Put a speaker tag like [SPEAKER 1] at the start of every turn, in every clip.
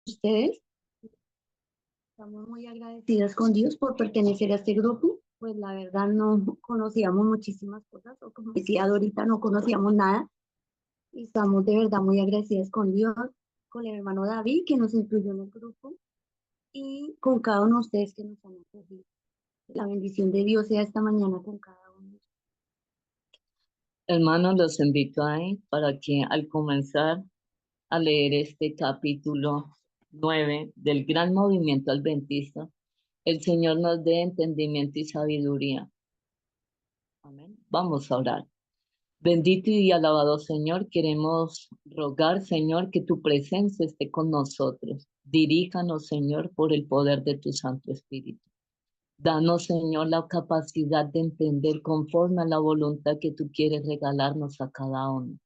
[SPEAKER 1] ustedes. Estamos muy agradecidas con Dios por pertenecer a este grupo. Pues la verdad no conocíamos muchísimas cosas, o como decía Dorita, no conocíamos nada. Y estamos de verdad muy agradecidas con Dios, con el hermano David que nos incluyó en el grupo y con cada uno de ustedes que nos han acogido. La bendición de Dios sea esta mañana con cada uno.
[SPEAKER 2] Hermanos, los invito ahí para que al comenzar a leer este capítulo 9 del gran movimiento adventista, el Señor nos dé entendimiento y sabiduría. Amén. Vamos a orar. Bendito y alabado Señor, queremos rogar, Señor, que tu presencia esté con nosotros. Diríjanos, Señor, por el poder de tu Santo Espíritu. Danos, Señor, la capacidad de entender conforme a la voluntad que tú quieres regalarnos a cada uno.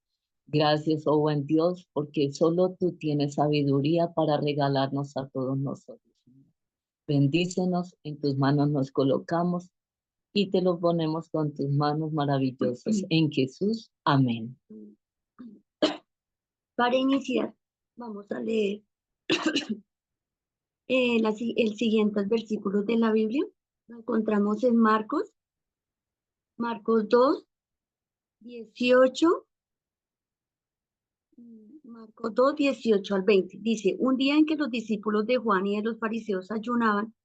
[SPEAKER 2] Gracias, oh buen Dios, porque solo tú tienes sabiduría para regalarnos a todos nosotros. Bendícenos, en tus manos nos colocamos y te lo ponemos con tus manos maravillosas. En Jesús, amén.
[SPEAKER 1] Para iniciar, vamos a leer el siguiente versículos de la Biblia. Lo encontramos en Marcos 2, 18. Marcos 2, 18 al 20. Dice, un día en que los discípulos de Juan y de los fariseos ayunaban,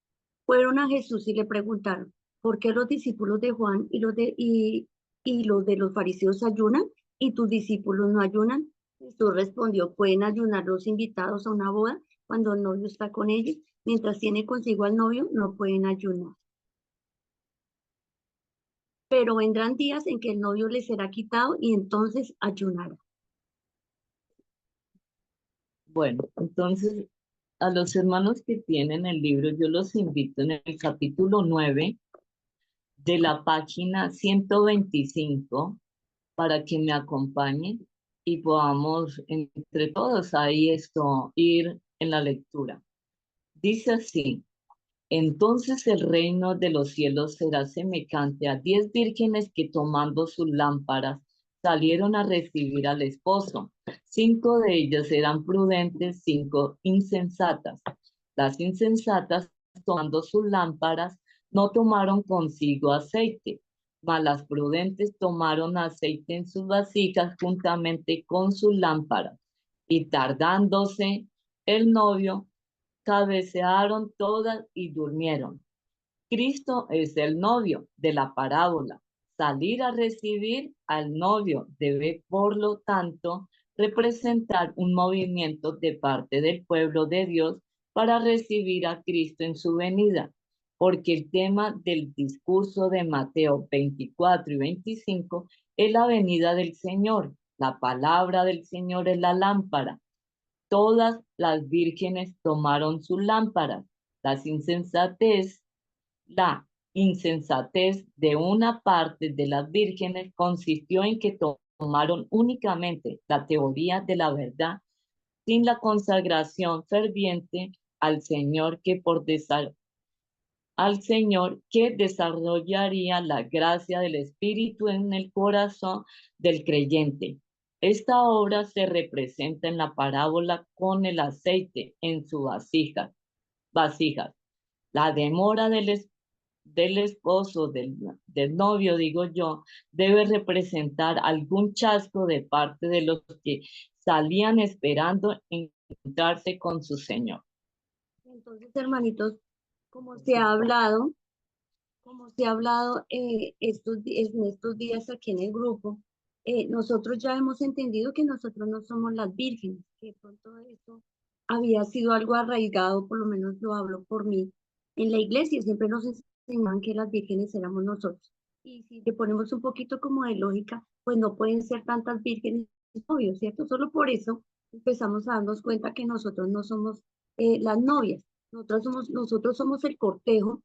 [SPEAKER 1] fueron a Jesús y le preguntaron, ¿por qué los discípulos de Juan y los de los fariseos ayunan y tus discípulos no ayunan? Jesús respondió, ¿pueden ayunar los invitados a una boda cuando el novio está con ellos? Mientras tiene consigo al novio, no pueden ayunar. Pero vendrán días en que el novio les será quitado y entonces ayunará.
[SPEAKER 2] Bueno, entonces a los hermanos que tienen el libro, yo los invito en el capítulo 9 de la página 125 para que me acompañen y podamos entre todos ahí ir en la lectura. Dice así, entonces el reino de los cielos será semejante a 10 vírgenes que tomando sus lámparas salieron a recibir al esposo. 5 de ellas eran prudentes, 5 insensatas. Las insensatas, tomando sus lámparas, no tomaron consigo aceite, mas las prudentes tomaron aceite en sus vasijas juntamente con sus lámparas. Y tardándose el novio, cabecearon todas y durmieron. Cristo es el novio de la parábola. Salir a recibir al novio debe, por lo tanto, representar un movimiento de parte del pueblo de Dios para recibir a Cristo en su venida, porque el tema del discurso de Mateo 24 y 25 es la venida del Señor. La palabra del Señor es la lámpara. Todas las vírgenes tomaron sus lámparas. La insensatez de una parte de las vírgenes consistió en que tomaron únicamente la teoría de la verdad sin la consagración ferviente al Señor al Señor que desarrollaría la gracia del Espíritu en el corazón del creyente. Esta obra se representa en la parábola con el aceite en su vasijas. La demora del esposo, del novio, digo yo, debe representar algún chasco de parte de los que salían esperando encontrarse con su Señor.
[SPEAKER 1] Entonces, hermanitos, como se ha hablado, en estos días aquí en el grupo, nosotros ya hemos entendido que nosotros no somos las vírgenes, que de pronto eso había sido algo arraigado, por lo menos lo hablo por mí. En la iglesia siempre nos enseñaban que las vírgenes éramos nosotros. Y si le ponemos un poquito como de lógica, pues no pueden ser tantas vírgenes, obvio, ¿cierto? Solo por eso empezamos a darnos cuenta que nosotros no somos las novias, nosotros somos el cortejo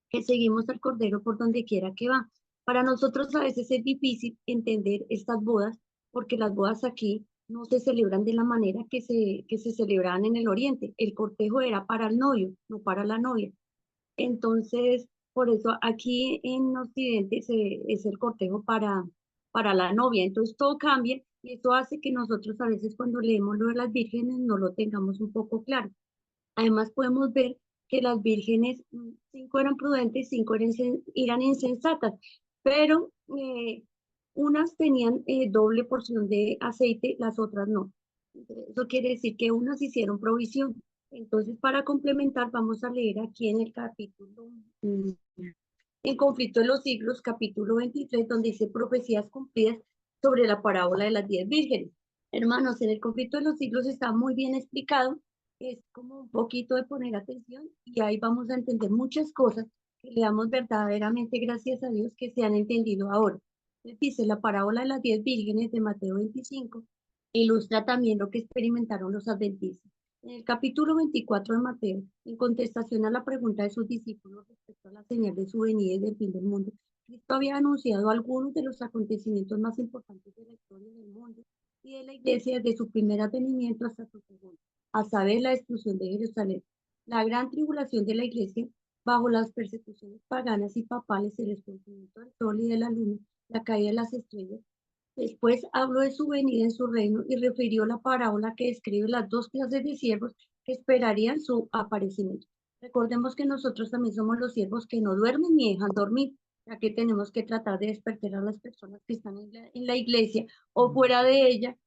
[SPEAKER 1] que seguimos al Cordero por donde quiera que va. Para nosotros a veces es difícil entender estas bodas, porque las bodas aquí no se celebran de la manera que se celebraban en el Oriente. El cortejo era para el novio, no para la novia. Entonces, por eso aquí en Occidente es el cortejo para la novia. Entonces todo cambia y eso hace que nosotros a veces cuando leemos lo de las vírgenes no lo tengamos un poco claro. Además podemos ver que las vírgenes, 5 eran prudentes, 5 eran insensatas, pero unas tenían doble porción de aceite, las otras no. Eso quiere decir que unas hicieron provisión. Entonces, para complementar, vamos a leer aquí en el capítulo, en Conflicto de los Siglos, capítulo 23, donde dice profecías cumplidas sobre la parábola de las 10 vírgenes. Hermanos, en el Conflicto de los Siglos está muy bien explicado, es como un poquito de poner atención y ahí vamos a entender muchas cosas que le damos verdaderamente gracias a Dios que se han entendido ahora. Dice la parábola de las 10 vírgenes de Mateo 25, ilustra también lo que experimentaron los adventistas. En el capítulo 24 de Mateo, en contestación a la pregunta de sus discípulos respecto a la señal de su venida y del fin del mundo, Cristo había anunciado algunos de los acontecimientos más importantes de la historia del mundo y de la iglesia desde su primer advenimiento hasta su segundo, a saber, la destrucción de Jerusalén, la gran tribulación de la iglesia bajo las persecuciones paganas y papales, el escondimiento del sol y de la luna, la caída de las estrellas. Después habló de su venida en su reino y refirió la parábola que describe las dos clases de siervos que esperarían su aparecimiento. Recordemos que nosotros también somos los siervos que no duermen ni dejan dormir, ya que tenemos que tratar de despertar a las personas que están en la iglesia o fuera de ella,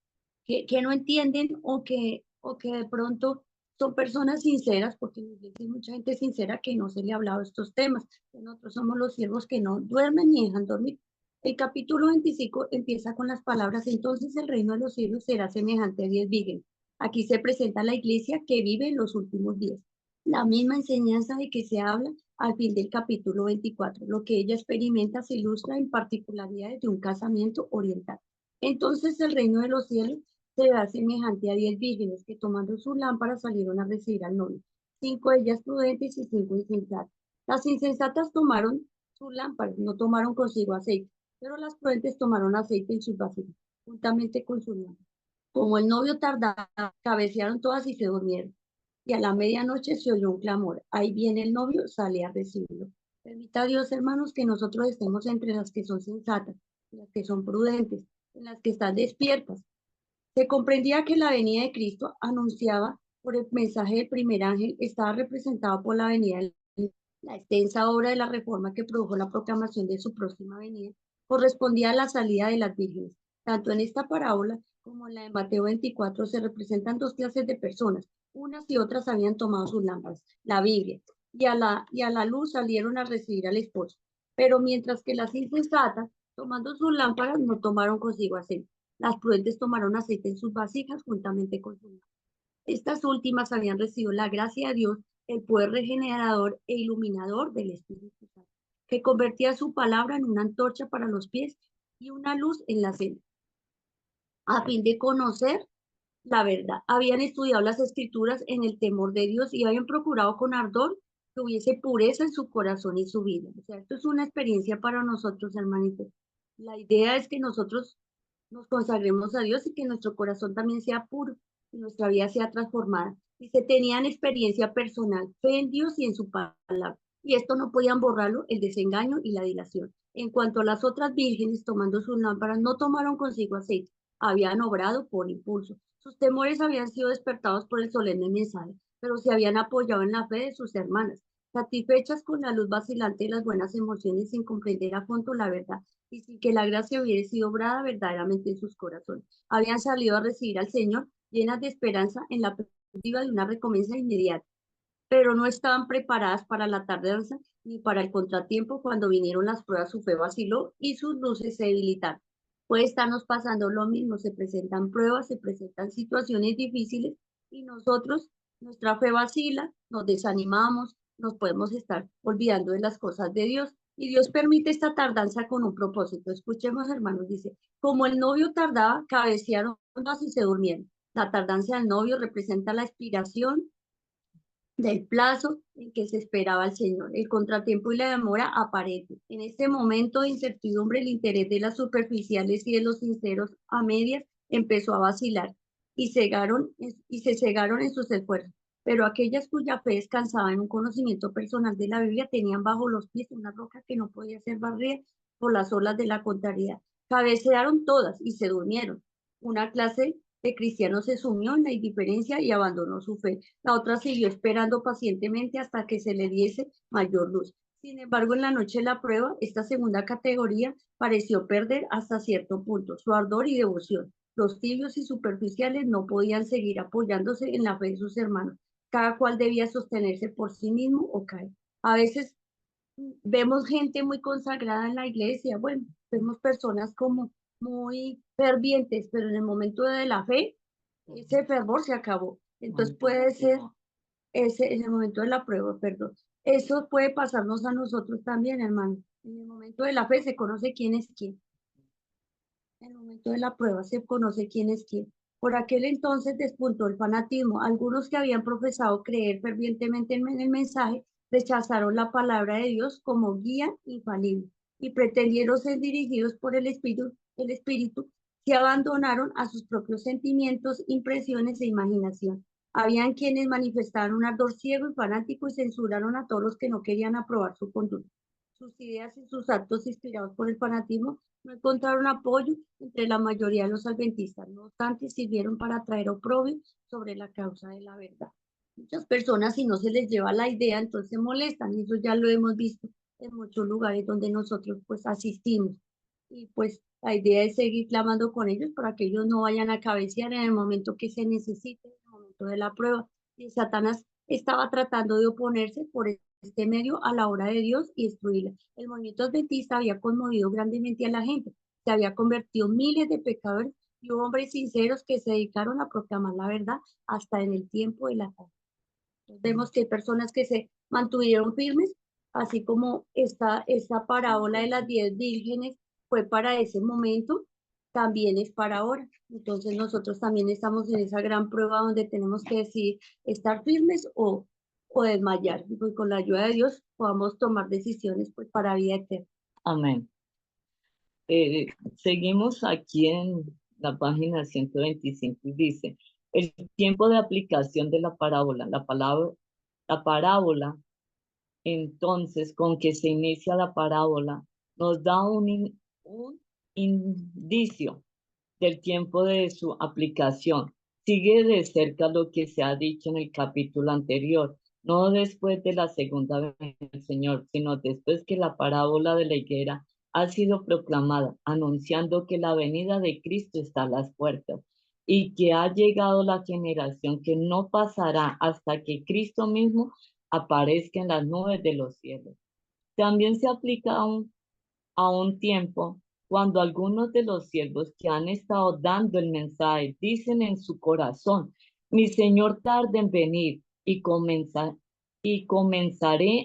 [SPEAKER 1] que no entienden o que de pronto son personas sinceras, porque en la iglesia hay mucha gente sincera que no se le ha hablado de estos temas. Nosotros somos los siervos que no duermen ni dejan dormir. El capítulo 25 empieza con las palabras, entonces el reino de los cielos será semejante a 10 vírgenes. Aquí se presenta la iglesia que vive en los últimos días. La misma enseñanza de que se habla al fin del capítulo 24. Lo que ella experimenta se ilustra en particularidades de un casamiento oriental. Entonces el reino de los cielos será semejante a 10 vírgenes que tomando sus lámparas salieron a recibir al novio. 5 de ellas prudentes y 5 insensatas. Las insensatas tomaron sus lámparas, no tomaron consigo aceite, pero las prudentes tomaron aceite en sus vasijas, juntamente con sus lámparas. Como el novio tardaba, cabecearon todas y se durmieron. Y a la medianoche se oyó un clamor. Ahí viene el novio, sale a recibirlo. Permita a Dios, hermanos, que nosotros estemos entre las que son sensatas, las que son prudentes, en las que están despiertas. Se comprendía que la venida de Cristo, anunciada por el mensaje del primer ángel, estaba representada por la venida de la extensa obra de la reforma que produjo la proclamación de su próxima venida, correspondía a la salida de las vírgenes. Tanto en esta parábola como en la de Mateo 24 se representan dos clases de personas. Unas y otras habían tomado sus lámparas, la Biblia, y a la luz salieron a recibir al esposo. Pero mientras que las insensatas, tomando sus lámparas, no tomaron consigo aceite. Las prudentes tomaron aceite en sus vasijas juntamente con su lámpara. Estas últimas habían recibido la gracia de Dios, el poder regenerador e iluminador del Espíritu Santo, que convertía su palabra en una antorcha para los pies y una luz en la senda, a fin de conocer la verdad. Habían estudiado las escrituras en el temor de Dios y habían procurado con ardor que hubiese pureza en su corazón y su vida. O sea, esto es una experiencia para nosotros, hermanitos. La idea es que nosotros nos consagremos a Dios y que nuestro corazón también sea puro y nuestra vida sea transformada. Y se tenían experiencia personal, fe en Dios y en su palabra. Y esto no podían borrarlo, el desengaño y la dilación. En cuanto a las otras vírgenes, tomando sus lámparas, no tomaron consigo aceite, habían obrado por impulso. Sus temores habían sido despertados por el solemne mensaje, pero se habían apoyado en la fe de sus hermanas, satisfechas con la luz vacilante de las buenas emociones sin comprender a fondo la verdad y sin que la gracia hubiera sido obrada verdaderamente en sus corazones. Habían salido a recibir al Señor llenas de esperanza en la perspectiva de una recompensa inmediata, pero no estaban preparadas para la tardanza ni para el contratiempo. Cuando vinieron las pruebas, su fe vaciló y sus luces se debilitaron. Puede estarnos pasando lo mismo, se presentan pruebas, se presentan situaciones difíciles y nosotros, nuestra fe vacila, nos desanimamos, nos podemos estar olvidando de las cosas de Dios. Y Dios permite esta tardanza con un propósito. Escuchemos, hermanos, dice, como el novio tardaba, cabecearon y se durmieron. La tardanza del novio representa la expiración del plazo en que se esperaba al Señor. El contratiempo y la demora aparecen. En este momento de incertidumbre, el interés de las superficiales y de los sinceros a medias empezó a vacilar y se cegaron en sus esfuerzos. Pero aquellas cuya fe descansaba en un conocimiento personal de la Biblia tenían bajo los pies una roca que no podía ser barrida por las olas de la contrariedad. Cabecearon todas y se durmieron. Una clase de cristiano se sumió en la indiferencia y abandonó su fe. La otra siguió esperando pacientemente hasta que se le diese mayor luz. Sin embargo, en la noche de la prueba, esta segunda categoría pareció perder hasta cierto punto su ardor y devoción. Los tibios y superficiales no podían seguir apoyándose en la fe de sus hermanos. Cada cual debía sostenerse por sí mismo o caer. A veces vemos gente muy consagrada en la iglesia, bueno, vemos personas como muy fervientes, pero en el momento de la fe, ese fervor se acabó. Entonces puede ser ese, en el momento de la prueba, perdón. Eso puede pasarnos a nosotros también, hermano. En el momento de la fe se conoce quién es quién. En el momento de la prueba se conoce quién es quién. Por aquel entonces despuntó el fanatismo. Algunos que habían profesado creer fervientemente en el mensaje rechazaron la palabra de Dios como guía infalible y pretendieron ser dirigidos por el espíritu se abandonaron a sus propios sentimientos, impresiones e imaginación. Habían quienes manifestaron un ardor ciego y fanático y censuraron a todos los que no querían aprobar su conducta. Sus ideas y sus actos inspirados por el fanatismo no encontraron apoyo entre la mayoría de los adventistas, no obstante sirvieron para traer oprobio sobre la causa de la verdad. Muchas personas, si no se les lleva la idea, entonces se molestan, y eso ya lo hemos visto en muchos lugares donde nosotros pues asistimos. Y pues la idea es seguir clamando con ellos para que ellos no vayan a cabecear en el momento que se necesite, en el momento de la prueba. Y Satanás estaba tratando de oponerse por este medio a la obra de Dios y destruirla. El movimiento adventista había conmovido grandemente a la gente, se había convertido en miles de pecadores y hubo hombres sinceros que se dedicaron a proclamar la verdad hasta en el tiempo de la paz. Vemos que hay personas que se mantuvieron firmes, así como esta parábola de las 10 vírgenes fue para ese momento, también es para ahora. Entonces nosotros también estamos en esa gran prueba donde tenemos que decidir estar firmes o desmayar. Y pues con la ayuda de Dios podamos tomar decisiones pues para vida eterna.
[SPEAKER 2] Amén. Seguimos aquí en la página 125 y dice, el tiempo de aplicación de la parábola, la parábola, entonces, con que se inicia la parábola, nos da un indicio del tiempo de su aplicación. Sigue de cerca lo que se ha dicho en el capítulo anterior, no después de la segunda venida del Señor, sino después que la parábola de la higuera ha sido proclamada, anunciando que la venida de Cristo está a las puertas y que ha llegado la generación que no pasará hasta que Cristo mismo aparezca en las nubes de los cielos. También se aplica a un tiempo cuando algunos de los siervos que han estado dando el mensaje dicen en su corazón, mi Señor tarda en venir y comenzaré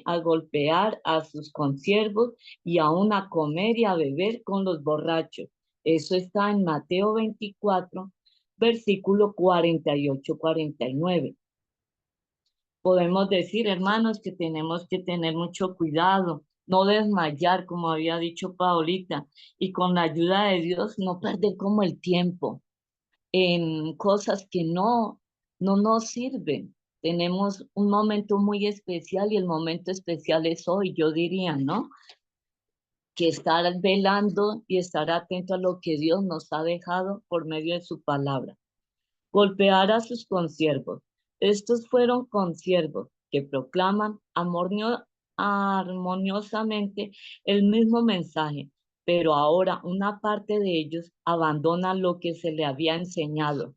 [SPEAKER 2] a golpear a sus consiervos y aún a comer y a beber con los borrachos. Eso está en Mateo 24, versículo 48-49. Podemos decir, hermanos, que tenemos que tener mucho cuidado, no desmayar, como había dicho Paulita, y con la ayuda de Dios no perder como el tiempo en cosas que no nos sirven. Tenemos un momento muy especial y el momento especial es hoy, yo diría, ¿no? Que estar velando y estar atento a lo que Dios nos ha dejado por medio de su palabra. Golpear a sus consiervos. Estos fueron consiervos que proclaman armoniosamente el mismo mensaje, pero ahora una parte de ellos abandona lo que se le había enseñado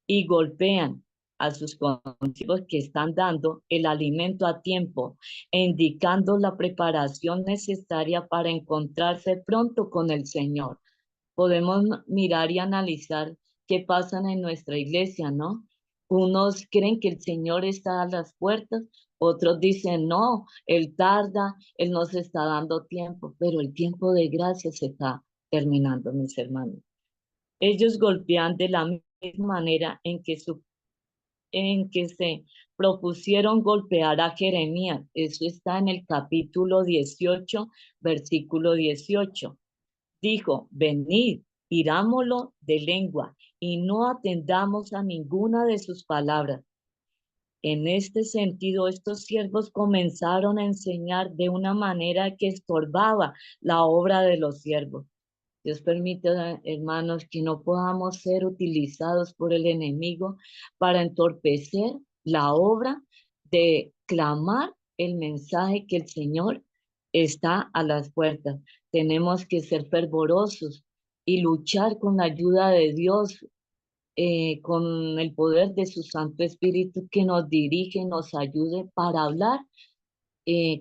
[SPEAKER 2] y golpean a sus consiervos que están dando el alimento a tiempo e indicando la preparación necesaria para encontrarse pronto con el Señor. Podemos mirar y analizar qué pasa en nuestra iglesia, ¿no? Unos creen que el Señor está a las puertas, otros dicen, no, Él tarda, Él nos está dando tiempo, pero el tiempo de gracia se está terminando, mis hermanos. Ellos golpean de la misma manera en que se propusieron golpear a Jeremías. Eso está en el capítulo 18, versículo 18. Dijo, venid, tirámoslo de lengua y no atendamos a ninguna de sus palabras. En este sentido, estos siervos comenzaron a enseñar de una manera que estorbaba la obra de los siervos. Dios permita, hermanos, que no podamos ser utilizados por el enemigo para entorpecer la obra de clamar el mensaje que el Señor está a las puertas. Tenemos que ser fervorosos y luchar con la ayuda de Dios, con el poder de su Santo Espíritu que nos dirige, nos ayude para hablar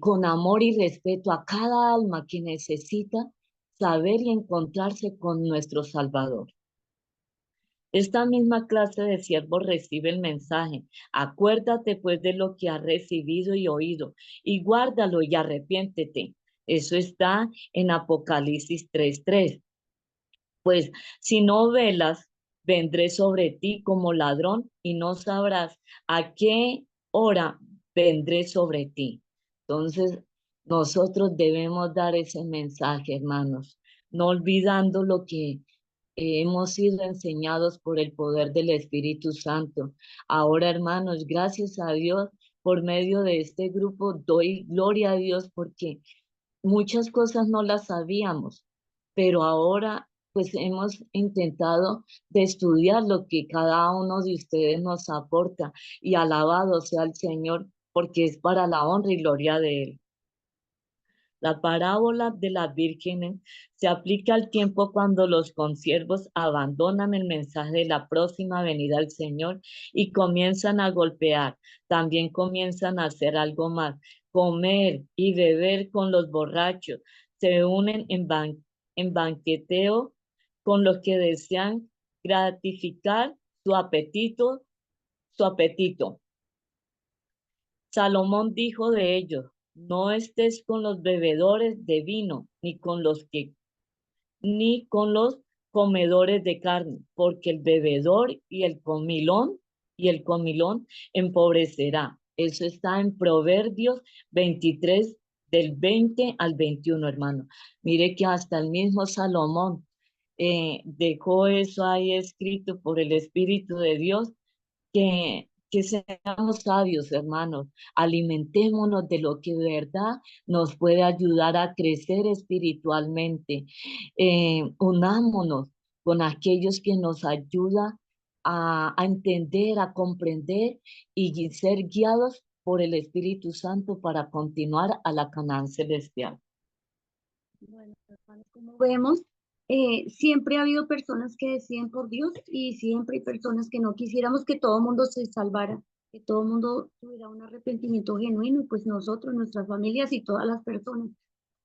[SPEAKER 2] con amor y respeto a cada alma que necesita saber y encontrarse con nuestro Salvador. Esta misma clase de siervos recibe el mensaje: acuérdate pues de lo que has recibido y oído, y guárdalo y arrepiéntete. Eso está en Apocalipsis 3:3. Pues si no velas, vendré sobre ti como ladrón y no sabrás a qué hora vendré sobre ti. Entonces, nosotros debemos dar ese mensaje, hermanos, no olvidando lo que hemos sido enseñados por el poder del Espíritu Santo. Ahora, hermanos, gracias a Dios por medio de este grupo, doy gloria a Dios porque muchas cosas no las sabíamos, pero ahora pues hemos intentado de estudiar lo que cada uno de ustedes nos aporta, y alabado sea el Señor porque es para la honra y gloria de Él. La parábola de las vírgenes se aplica al tiempo cuando los consiervos abandonan el mensaje de la próxima venida del Señor y comienzan a golpear. También comienzan a hacer algo más: comer y beber con los borrachos. Se unen en banqueteo con los que desean gratificar su apetito, su apetito. Salomón dijo de ellos: no estés con los bebedores de vino, ni con los comedores de carne, porque el bebedor y el comilón empobrecerá. Eso está en Proverbios 23, del 20 al 21, hermano. Mire que hasta el mismo Salomón dejó eso ahí escrito por el Espíritu de Dios, que seamos sabios, hermanos, alimentémonos de lo que de verdad nos puede ayudar a crecer espiritualmente. Unámonos con aquellos que nos ayudan a entender, a comprender y ser guiados por el Espíritu Santo para continuar a la Canaán celestial.
[SPEAKER 1] Bueno, hermanos, como vemos, siempre ha habido personas que decían por Dios y siempre hay personas que no. Quisiéramos que todo el mundo se salvara, que todo el mundo tuviera un arrepentimiento genuino, y pues nosotros, nuestras familias y todas las personas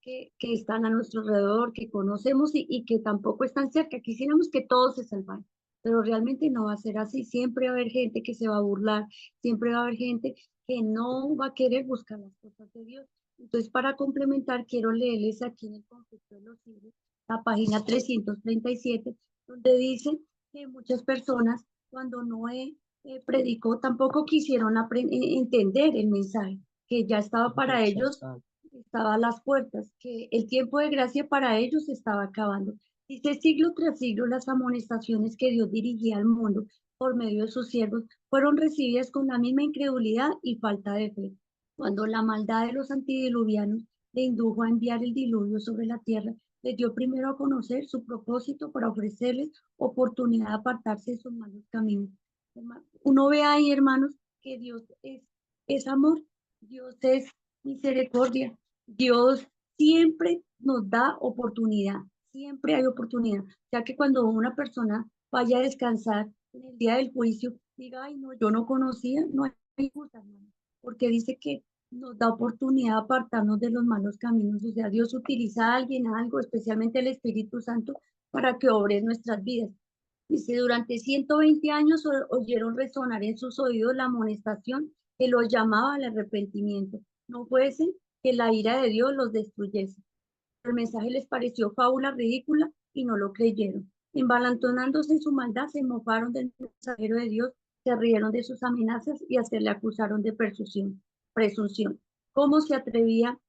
[SPEAKER 1] que están a nuestro alrededor, que conocemos y que tampoco están cerca. Quisiéramos que todos se salvaran, pero realmente no va a ser así. Siempre va a haber gente que se va a burlar, siempre va a haber gente que no va a querer buscar las cosas de Dios. Entonces, para complementar, quiero leerles aquí en el Conflicto de los Siglos, la página 337, donde dice que muchas personas, cuando Noé predicó, tampoco quisieron entender el mensaje, que ya estaba para ellos, estaba a las puertas, que el tiempo de gracia para ellos se estaba acabando. Dice: siglo tras siglo, las amonestaciones que Dios dirigía al mundo por medio de sus siervos fueron recibidas con la misma incredulidad y falta de fe. Cuando la maldad de los antidiluvianos le indujo a enviar el diluvio sobre la tierra, les dio primero a conocer su propósito para ofrecerles oportunidad de apartarse de sus malos caminos. Uno ve ahí, hermanos, que Dios es amor, Dios es misericordia, Dios siempre nos da oportunidad, siempre hay oportunidad, ya que cuando una persona vaya a descansar en el día del juicio, diga: ay, no, yo no conocía, no hay excusa, hermano, porque dice que nos da oportunidad de apartarnos de los malos caminos. O sea, Dios utiliza a alguien, algo, especialmente el Espíritu Santo, para que obre en nuestras vidas. Dice: durante 120 años oyeron resonar en sus oídos la amonestación que los llamaba al arrepentimiento. No fuese que la ira de Dios los destruyese. El mensaje les pareció fábula ridícula y no lo creyeron. Embalantonándose en su maldad, se mofaron del mensajero de Dios, se rieron de sus amenazas y hasta le acusaron de presunción. ¿Cómo se atrevía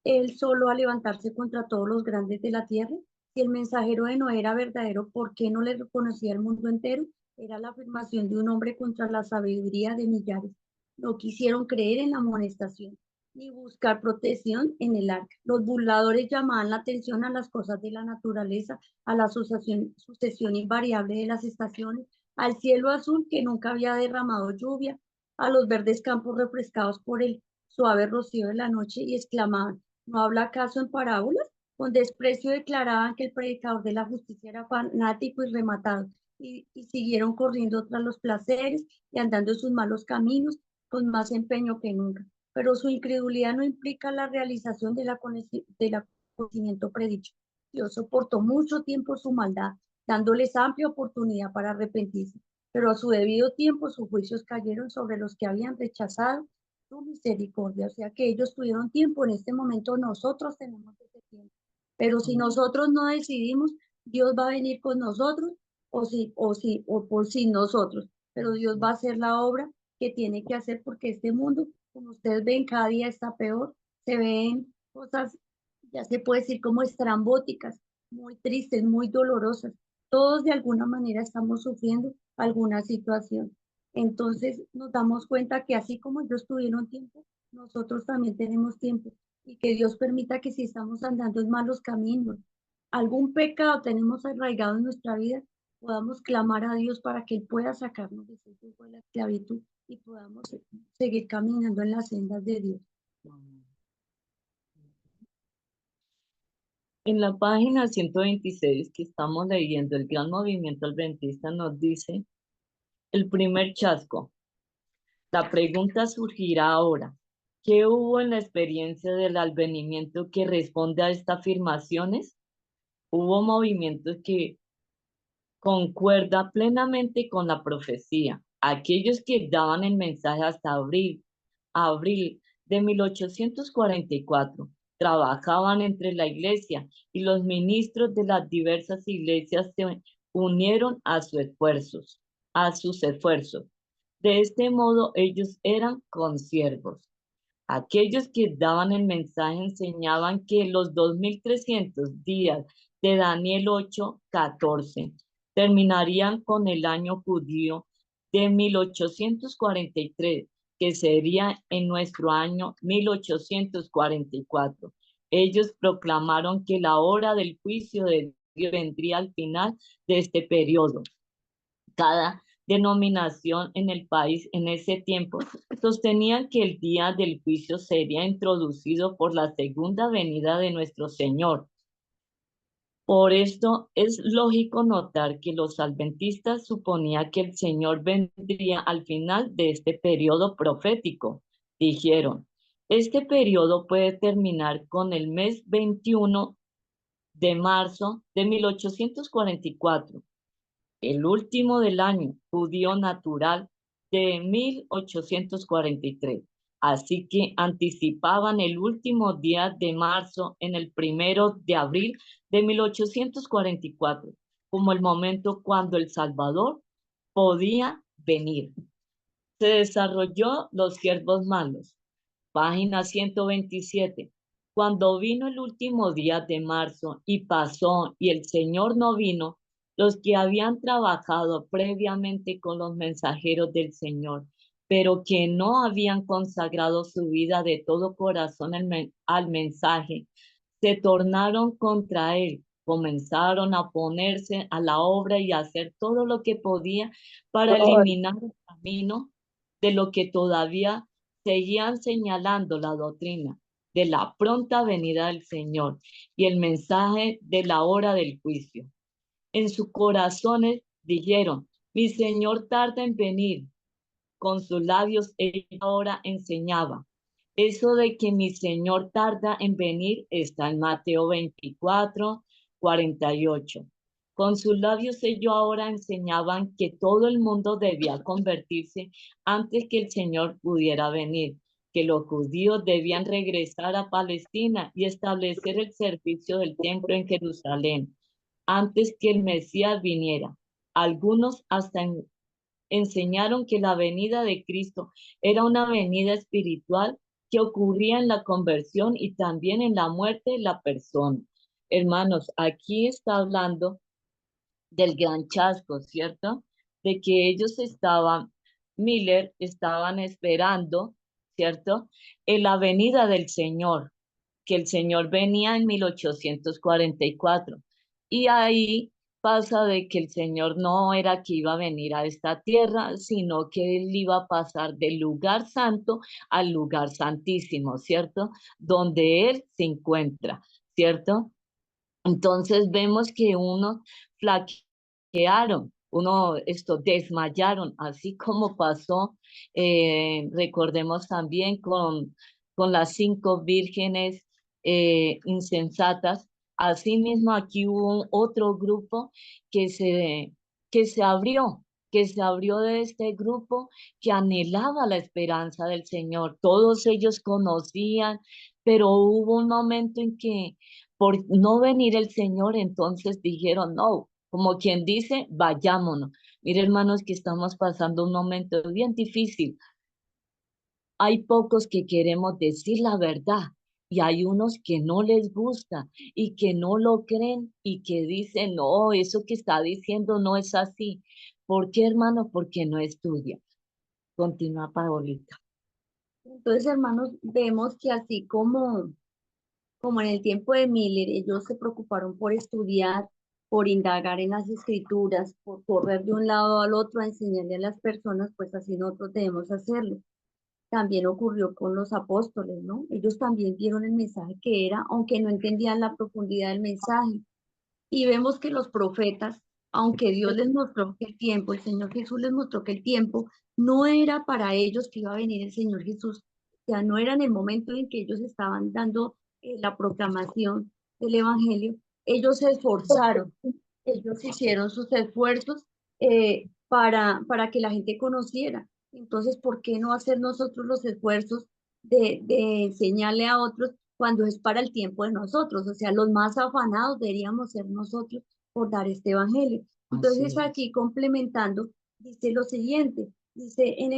[SPEAKER 1] él solo a levantarse contra todos los grandes de la tierra? Si el mensajero de Noé era verdadero, ¿por qué no le reconocía el mundo entero? Era la afirmación de un hombre contra la sabiduría de millares. No quisieron creer en la amonestación. ni buscar protección en el arca. Los burladores llamaban la atención a las cosas de la naturaleza, a la sucesión invariable de las estaciones, al cielo azul que nunca había derramado lluvia, a los verdes campos refrescados por el suave rocío de la noche, y exclamaban: ¿no habla acaso en parábolas? Con desprecio declaraban que el predicador de la justicia era fanático y rematado, y siguieron corriendo tras los placeres y andando en sus malos caminos con más empeño que nunca. Pero su incredulidad no implica la realización del conocimiento predicho. Dios soportó mucho tiempo su maldad, dándoles amplia oportunidad para arrepentirse, pero a su debido tiempo sus juicios cayeron sobre los que habían rechazado su misericordia. O sea que ellos tuvieron tiempo, en este momento nosotros tenemos ese tiempo. Pero si nosotros no decidimos, Dios va a venir con nosotros o por sin nosotros. Pero Dios va a hacer la obra que tiene que hacer, porque este mundo, como ustedes ven, cada día está peor. Se ven cosas, ya se puede decir, como estrambóticas, muy tristes, muy dolorosas. Todos de alguna manera estamos sufriendo alguna situación. Entonces nos damos cuenta que así como ellos tuvieron tiempo, nosotros también tenemos tiempo, y que Dios permita que si estamos andando en malos caminos, algún pecado tenemos arraigado en nuestra vida, podamos clamar a Dios para que Él pueda sacarnos de ese yugo de la esclavitud y podamos seguir caminando en las sendas de Dios.
[SPEAKER 2] En la página 126 que estamos leyendo, el Gran Movimiento Adventista nos dice: el primer chasco. La pregunta surgirá ahora: ¿qué hubo en la experiencia del advenimiento que responde a estas afirmaciones? Hubo movimientos que concuerda plenamente con la profecía. Aquellos que daban el mensaje hasta abril de 1844, trabajaban entre la iglesia, y los ministros de las diversas iglesias se unieron a sus esfuerzos. De este modo, ellos eran consiervos. Aquellos que daban el mensaje enseñaban que los 2300 días de Daniel 8:14 terminarían con el año judío de 1843, que sería en nuestro año 1844. Ellos proclamaron que la hora del juicio de Dios vendría al final de este periodo. Cada denominación en el país en ese tiempo sostenía que el día del juicio sería introducido por la segunda venida de nuestro Señor. Por esto es lógico notar que los adventistas suponían que el Señor vendría al final de este periodo profético. Dijeron: este periodo puede terminar con el mes 21 de marzo de 1844, el último del año judío natural de 1843. Así que anticipaban el último día de marzo en el 1 de abril de 1844 como el momento cuando el Salvador podía venir. Se desarrolló los siervos malos. Página 127. Cuando vino el último día de marzo y pasó, y el Señor no vino, los que habían trabajado previamente con los mensajeros del Señor, pero que no habían consagrado su vida de todo corazón al mensaje, se tornaron contra él, comenzaron a ponerse a la obra y a hacer todo lo que podía para eliminar el camino de lo que todavía seguían señalando la doctrina de la pronta venida del Señor y el mensaje de la hora del juicio. En sus corazones dijeron: mi Señor tarda en venir. Con sus labios ella ahora enseñaba. Eso de que mi Señor tarda en venir está en Mateo 24:48. Con sus labios ellos ahora enseñaban que todo el mundo debía convertirse antes que el Señor pudiera venir, que los judíos debían regresar a Palestina y establecer el servicio del templo en Jerusalén antes que el Mesías viniera. Algunos hasta enseñaron que la venida de Cristo era una venida espiritual que ocurría en la conversión y también en la muerte de la persona. Hermanos, aquí está hablando del gran chasco, ¿cierto? De que ellos estaban esperando, ¿cierto? En la venida del Señor, que el Señor venía en 1844. Y ahí pasa de que el Señor no era que iba a venir a esta tierra, sino que Él iba a pasar del lugar santo al lugar santísimo, ¿cierto? Donde Él se encuentra, ¿cierto? Entonces vemos que unos flaquearon, desmayaron, así como pasó, recordemos también con las 5 vírgenes insensatas. Asimismo, aquí hubo otro grupo que se, que se abrió, que se abrió de este grupo que anhelaba la esperanza del Señor. Todos ellos conocían, pero hubo un momento en que por no venir el Señor, entonces dijeron, no, como quien dice, vayámonos. Mire, hermanos, que estamos pasando un momento bien difícil. Hay pocos que queremos decir la verdad y hay unos que no les gusta y que no lo creen y que dicen, no, eso que está diciendo no es así. ¿Por qué, hermano? Porque no estudia. Continúa, Paolita.
[SPEAKER 1] Entonces, hermanos, vemos que así como en el tiempo de Miller, ellos se preocuparon por estudiar, por indagar en las escrituras, por correr de un lado al otro a enseñarle a las personas, pues así nosotros debemos hacerlo. También ocurrió con los apóstoles, ¿no? Ellos también vieron el mensaje que era, aunque no entendían la profundidad del mensaje. Y vemos que los profetas, aunque Dios les mostró que el tiempo, el Señor Jesús les mostró que el tiempo no era para ellos que iba a venir el Señor Jesús, o sea, no era en el momento en que ellos estaban dando la proclamación del Evangelio, ellos se esforzaron, ellos hicieron sus esfuerzos para que la gente conociera. Entonces, ¿por qué no hacer nosotros los esfuerzos de enseñarle a otros cuando es para el tiempo de nosotros? O sea, los más afanados deberíamos ser nosotros por dar este evangelio. Entonces, aquí complementando, dice lo siguiente, dice en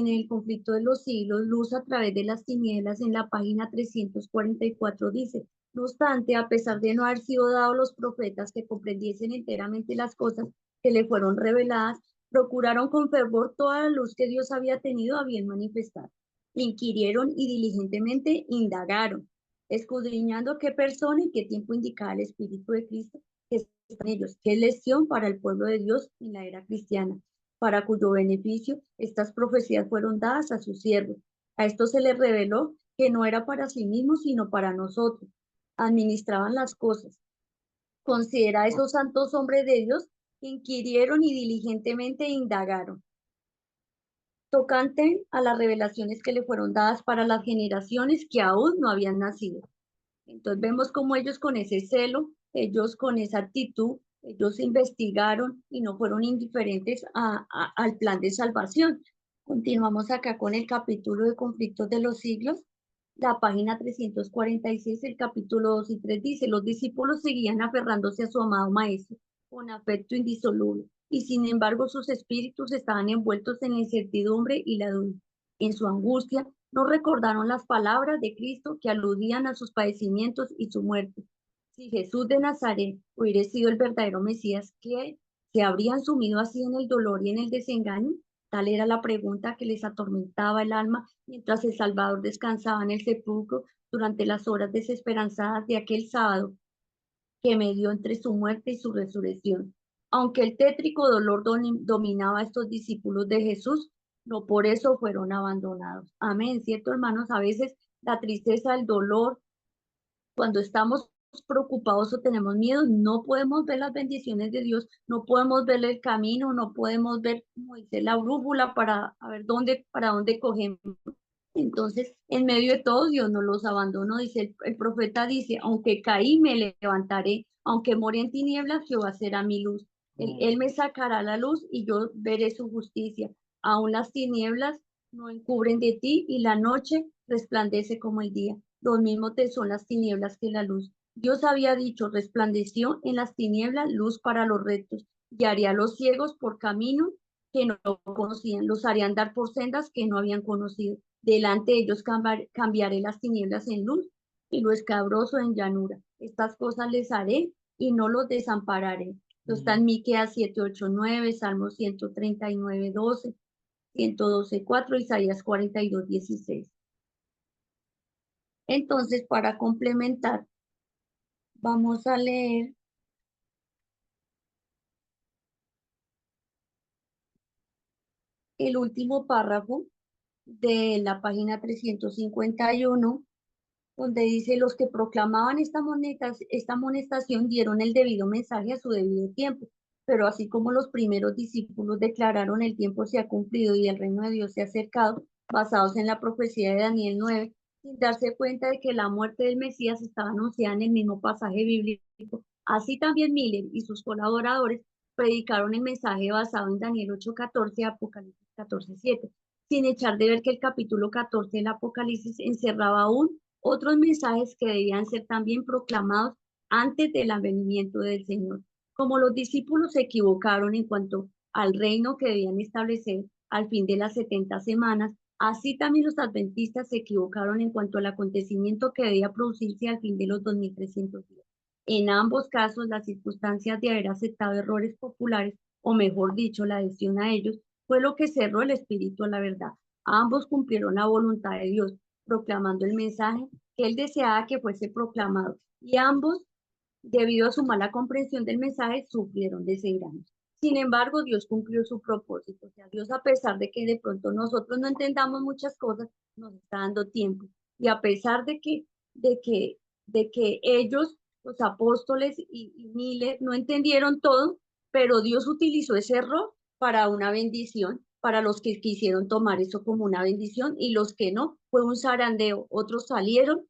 [SPEAKER 1] el conflicto de los siglos, luz a través de las tinieblas, en la página 344 dice, no obstante, a pesar de no haber sido dados los profetas que comprendiesen enteramente las cosas que le fueron reveladas, procuraron con fervor toda la luz que Dios había tenido a bien manifestar. Inquirieron y diligentemente indagaron, escudriñando qué persona y qué tiempo indicaba el Espíritu de Cristo que está en ellos, qué lección para el pueblo de Dios en la era cristiana, para cuyo beneficio estas profecías fueron dadas a sus siervos. A esto se les reveló que no era para sí mismos, sino para nosotros. Administraban las cosas. Considera a esos santos hombres de Dios que inquirieron y diligentemente indagaron, tocante a las revelaciones que le fueron dadas para las generaciones que aún no habían nacido. Entonces vemos cómo ellos con ese celo, ellos con esa actitud, ellos investigaron y no fueron indiferentes al plan de salvación. Continuamos acá con el capítulo de conflictos de los siglos. La página 346, el capítulo 2 y 3 dice, los discípulos seguían aferrándose a su amado maestro con afecto indisoluble y sin embargo sus espíritus estaban envueltos en la incertidumbre y la duda. En su angustia no recordaron las palabras de Cristo que aludían a sus padecimientos y su muerte. Si Jesús de Nazaret hubiera sido el verdadero Mesías, ¿qué se habrían sumido así en el dolor y en el desengaño? Tal era la pregunta que les atormentaba el alma mientras el Salvador descansaba en el sepulcro durante las horas desesperanzadas de aquel sábado que medió entre su muerte y su resurrección. Aunque el tétrico dolor dominaba a estos discípulos de Jesús, no por eso fueron abandonados. Amén, ¿cierto, hermanos? A veces la tristeza, el dolor, cuando estamos preocupados o tenemos miedo, no podemos ver las bendiciones de Dios, no podemos ver el camino, no podemos ver, como dice, la brújula para ver para dónde cogemos. Entonces, en medio de todo, Dios no los abandonó. Dice el profeta dice, aunque caí, me levantaré, aunque morí en tinieblas, Jehová será mi luz. Él me sacará la luz y yo veré su justicia. Aún las tinieblas no encubren de ti y la noche resplandece como el día. Lo mismo te son las tinieblas que la luz. Dios había dicho, resplandeció en las tinieblas luz para los rectos, guiaría a los ciegos por camino que no conocían, los haría andar por sendas que no habían conocido. Delante de ellos cambiaré las tinieblas en luz y lo escabroso en llanura. Estas cosas les haré y no los desampararé. Esto está en Miqueas 7, 8, 9, Salmo 139, 12, 112, 4, Isaías 42, 16. Entonces, para complementar, vamos a leer el último párrafo de la página 351, donde dice: los que proclamaban esta amonestación dieron el debido mensaje a su debido tiempo, pero así como los primeros discípulos declararon el tiempo se ha cumplido y el reino de Dios se ha acercado, basados en la profecía de Daniel 9, sin darse cuenta de que la muerte del Mesías estaba anunciada en el mismo pasaje bíblico, así también Miller y sus colaboradores predicaron el mensaje basado en Daniel 8:14, Apocalipsis 14:7, sin echar de ver que el capítulo 14 del Apocalipsis encerraba aún otros mensajes que debían ser también proclamados antes del advenimiento del Señor. Como los discípulos se equivocaron en cuanto al reino que debían establecer al fin de las 70 semanas, así también los adventistas se equivocaron en cuanto al acontecimiento que debía producirse al fin de los 2300 días. En ambos casos, las circunstancias de haber aceptado errores populares, o mejor dicho, la adhesión a ellos, fue lo que cerró el espíritu a la verdad. Ambos cumplieron la voluntad de Dios, proclamando el mensaje que él deseaba que fuese proclamado, y ambos, debido a su mala comprensión del mensaje, sufrieron desengaños. Sin embargo, Dios cumplió su propósito. O sea, Dios, a pesar de que de pronto nosotros no entendamos muchas cosas, nos está dando tiempo. Y a pesar de que ellos, los apóstoles y Miller, no entendieron todo, pero Dios utilizó ese error para una bendición, para los que quisieron tomar eso como una bendición, y los que no, fue un zarandeo. Otros salieron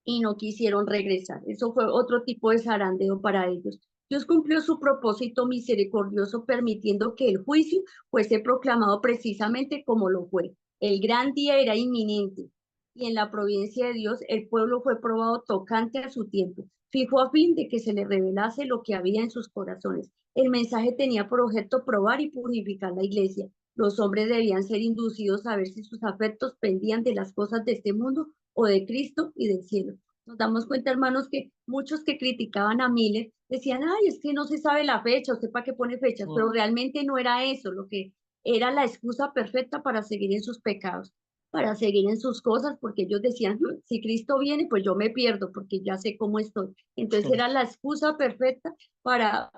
[SPEAKER 1] y no quisieron regresar. Eso fue otro tipo de zarandeo para ellos. Dios cumplió su propósito misericordioso permitiendo que el juicio fuese proclamado precisamente como lo fue. El gran día era inminente y en la providencia de Dios el pueblo fue probado tocante a su tiempo. Fijó a fin de que se le revelase lo que había en sus corazones. El mensaje tenía por objeto probar y purificar la iglesia. Los hombres debían ser inducidos a ver si sus afectos pendían de las cosas de este mundo o de Cristo y del cielo. Nos damos cuenta, hermanos, que muchos que criticaban a Miller decían: ay, es que no se sabe la fecha, usted para qué pone fechas, pero realmente no era eso, lo que era la excusa perfecta para seguir en sus pecados, para seguir en sus cosas, porque ellos decían: si Cristo viene, pues yo me pierdo, porque ya sé cómo estoy. Entonces era la excusa perfecta para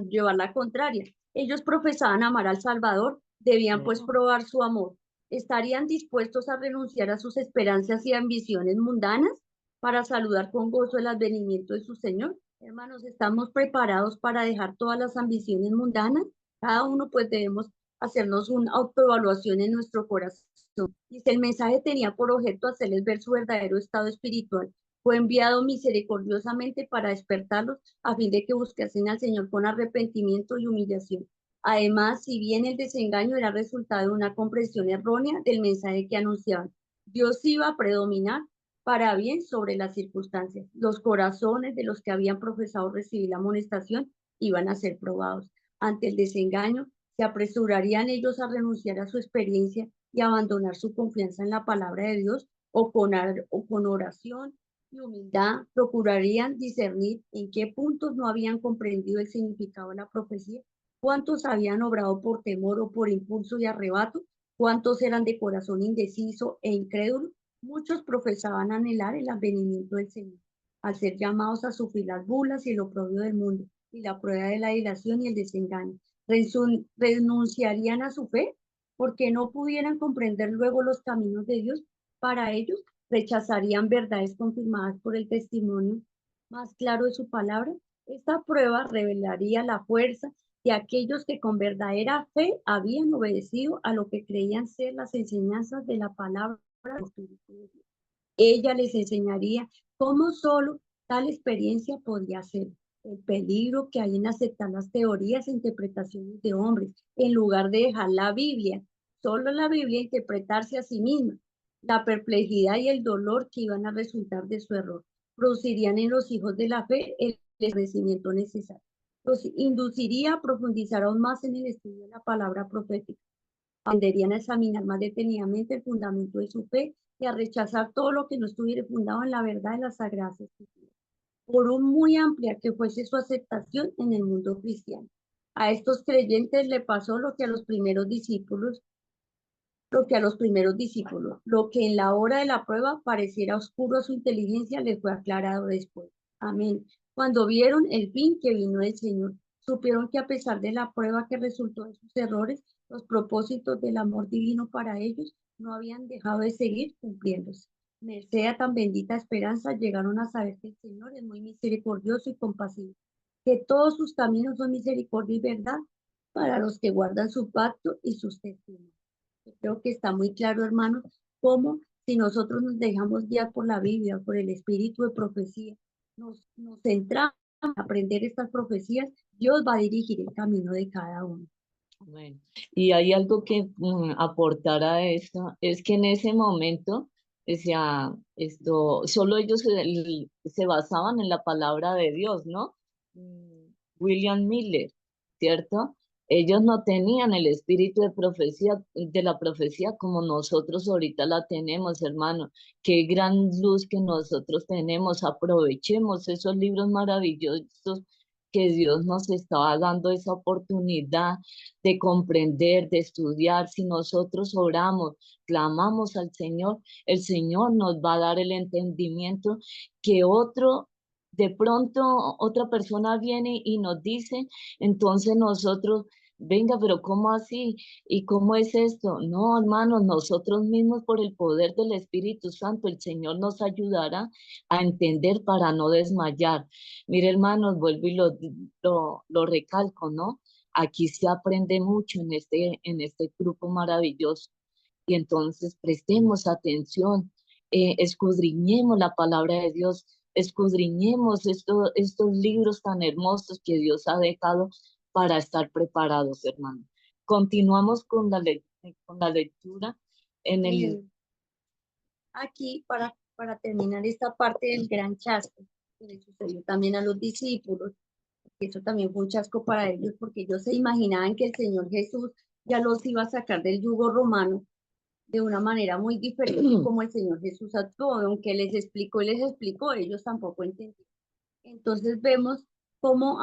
[SPEAKER 1] llevar la contraria. Ellos profesaban amar al Salvador, debían pues probar su amor. ¿Estarían dispuestos a renunciar a sus esperanzas y ambiciones mundanas para saludar con gozo el advenimiento de su Señor? Hermanos, ¿estamos preparados para dejar todas las ambiciones mundanas? Cada uno pues debemos hacernos una autoevaluación en nuestro corazón. Dice: el mensaje tenía por objeto hacerles ver su verdadero estado espiritual. Fue enviado misericordiosamente para despertarlos a fin de que buscasen al Señor con arrepentimiento y humillación. Además, si bien el desengaño era resultado de una comprensión errónea del mensaje que anunciaban, Dios iba a predominar para bien sobre las circunstancias. Los corazones de los que habían profesado recibir la amonestación iban a ser probados. Ante el desengaño, se apresurarían ellos a renunciar a su experiencia y abandonar su confianza en la palabra de Dios, o con oración y humildad procurarían discernir en qué puntos no habían comprendido el significado de la profecía, cuántos habían obrado por temor o por impulso y arrebato, cuántos eran de corazón indeciso e incrédulo. Muchos profesaban anhelar el advenimiento del Señor, al ser llamados a sufrir las burlas y el oprobio del mundo, y la prueba de la dilación y el desengaño. ¿Renunciarían a su fe porque no pudieran comprender luego los caminos de Dios para ellos? ¿Rechazarían verdades confirmadas por el testimonio más claro de su palabra? Esta prueba revelaría la fuerza de aquellos que con verdadera fe habían obedecido a lo que creían ser las enseñanzas de la palabra del Espíritu de Dios. Ella les enseñaría cómo solo tal experiencia podía ser. El peligro que hay en aceptar las teorías e interpretaciones de hombres, en lugar de dejar la Biblia, solo la Biblia, interpretarse a sí misma. La perplejidad y el dolor que iban a resultar de su error producirían en los hijos de la fe el crecimiento necesario. Los induciría a profundizar aún más en el estudio de la palabra profética. Aprenderían a examinar más detenidamente el fundamento de su fe y a rechazar todo lo que no estuviera fundado en la verdad de las Sagradas Escrituras, por un muy amplia que fuese su aceptación en el mundo cristiano. A estos creyentes le pasó lo que a los primeros discípulos lo que a los primeros discípulos. Lo que en la hora de la prueba pareciera oscuro a su inteligencia les fue aclarado después. Amén. Cuando vieron el fin que vino del Señor, supieron que a pesar de la prueba que resultó de sus errores, los propósitos del amor divino para ellos no habían dejado de seguir cumpliéndose. Merced a tan bendita esperanza, llegaron a saber que el Señor es muy misericordioso y compasivo, que todos sus caminos son misericordia y verdad para los que guardan su pacto y sus testimonios. Yo creo que está muy claro, hermanos, cómo si nosotros nos dejamos guiar por la Biblia, por el espíritu de profecía, nos centramos en aprender estas profecías, Dios va a dirigir el camino de cada uno.
[SPEAKER 2] Bueno, y hay algo que aportar a esto, es que en ese momento, o sea, solo ellos se basaban en la palabra de Dios, ¿no? William Miller, ¿cierto? Ellos no tenían el espíritu de profecía, de la profecía como nosotros ahorita la tenemos, hermano. Qué gran luz que nosotros tenemos. Aprovechemos esos libros maravillosos que Dios nos estaba dando esa oportunidad de comprender, de estudiar. Si nosotros oramos, clamamos al Señor, el Señor nos va a dar el entendimiento que de pronto otra persona viene y nos dice, entonces nosotros, venga, pero ¿cómo así? ¿Y cómo es esto? No, hermanos, nosotros mismos por el poder del Espíritu Santo, el Señor nos ayudará a entender para no desmayar. Mire, hermanos, vuelvo y lo recalco, ¿no? Aquí se aprende mucho en este grupo maravilloso. Y entonces prestemos atención, escudriñemos la palabra de Dios, escudriñemos estos libros tan hermosos que Dios ha dejado para estar preparados, hermano. Continuamos con con la lectura en el...
[SPEAKER 1] Aquí, para terminar esta parte del gran chasco que le sucedió también a los discípulos, que eso también fue un chasco para ellos, porque ellos se imaginaban que el Señor Jesús ya los iba a sacar del yugo romano de una manera muy diferente como el Señor Jesús actuó, aunque les explicó y les explicó, ellos tampoco entendieron. Entonces vemos cómo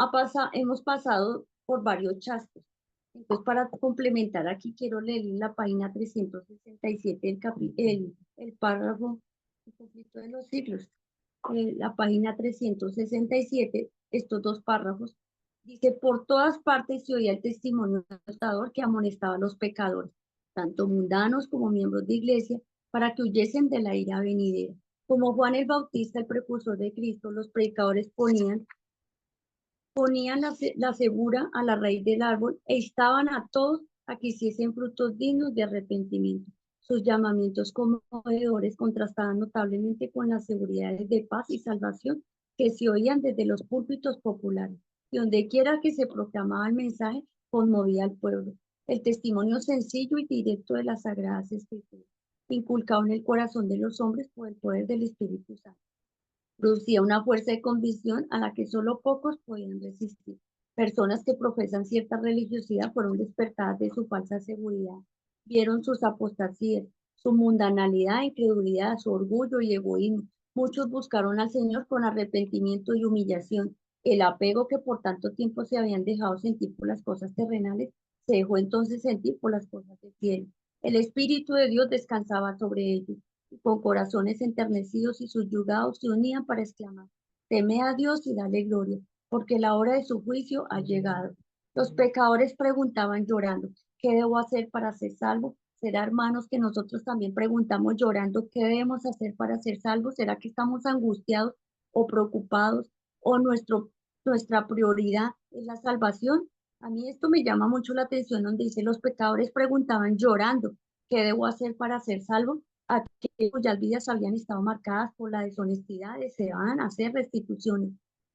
[SPEAKER 1] hemos pasado por varios chascos. Entonces, para complementar aquí, quiero leer en la página 367 el párrafo El conflicto de los siglos. La página 367, estos dos párrafos, dice, por todas partes se oía el testimonio del Salvador que amonestaba a los pecadores, tanto mundanos como miembros de iglesia, para que huyesen de la ira venidera. Como Juan el Bautista, el precursor de Cristo, los predicadores ponían la segura a la raíz del árbol e instaban a todos a que hiciesen frutos dignos de arrepentimiento. Sus llamamientos conmovedores contrastaban notablemente con las seguridades de paz y salvación que se oían desde los púlpitos populares. Y donde quiera que se proclamaba el mensaje, conmovía al pueblo. El testimonio sencillo y directo de las Sagradas Escrituras, inculcado en el corazón de los hombres por el poder del Espíritu Santo, producía una fuerza de convicción a la que solo pocos podían resistir. Personas que profesan cierta religiosidad fueron despertadas de su falsa seguridad, vieron sus apostasías, su mundanalidad, incredulidad, su orgullo y egoísmo. Muchos buscaron al Señor con arrepentimiento y humillación. El apego que por tanto tiempo se habían dejado sentir por las cosas terrenales se dejó entonces sentir por las cosas del cielo. El Espíritu de Dios descansaba sobre ellos, y con corazones enternecidos y subyugados se unían para exclamar, teme a Dios y dale gloria, porque la hora de su juicio ha llegado. Los pecadores preguntaban llorando, ¿qué debo hacer para ser salvo? ¿Será, hermanos, que nosotros también preguntamos llorando, qué debemos hacer para ser salvos? ¿Será que estamos angustiados o preocupados o nuestra prioridad es la salvación? A mí esto me llama mucho la atención donde dice los pecadores preguntaban llorando, ¿qué debo hacer para ser salvo? Cuyas vidas habían estado marcadas por la deshonestidad, deseaban hacer restituciones.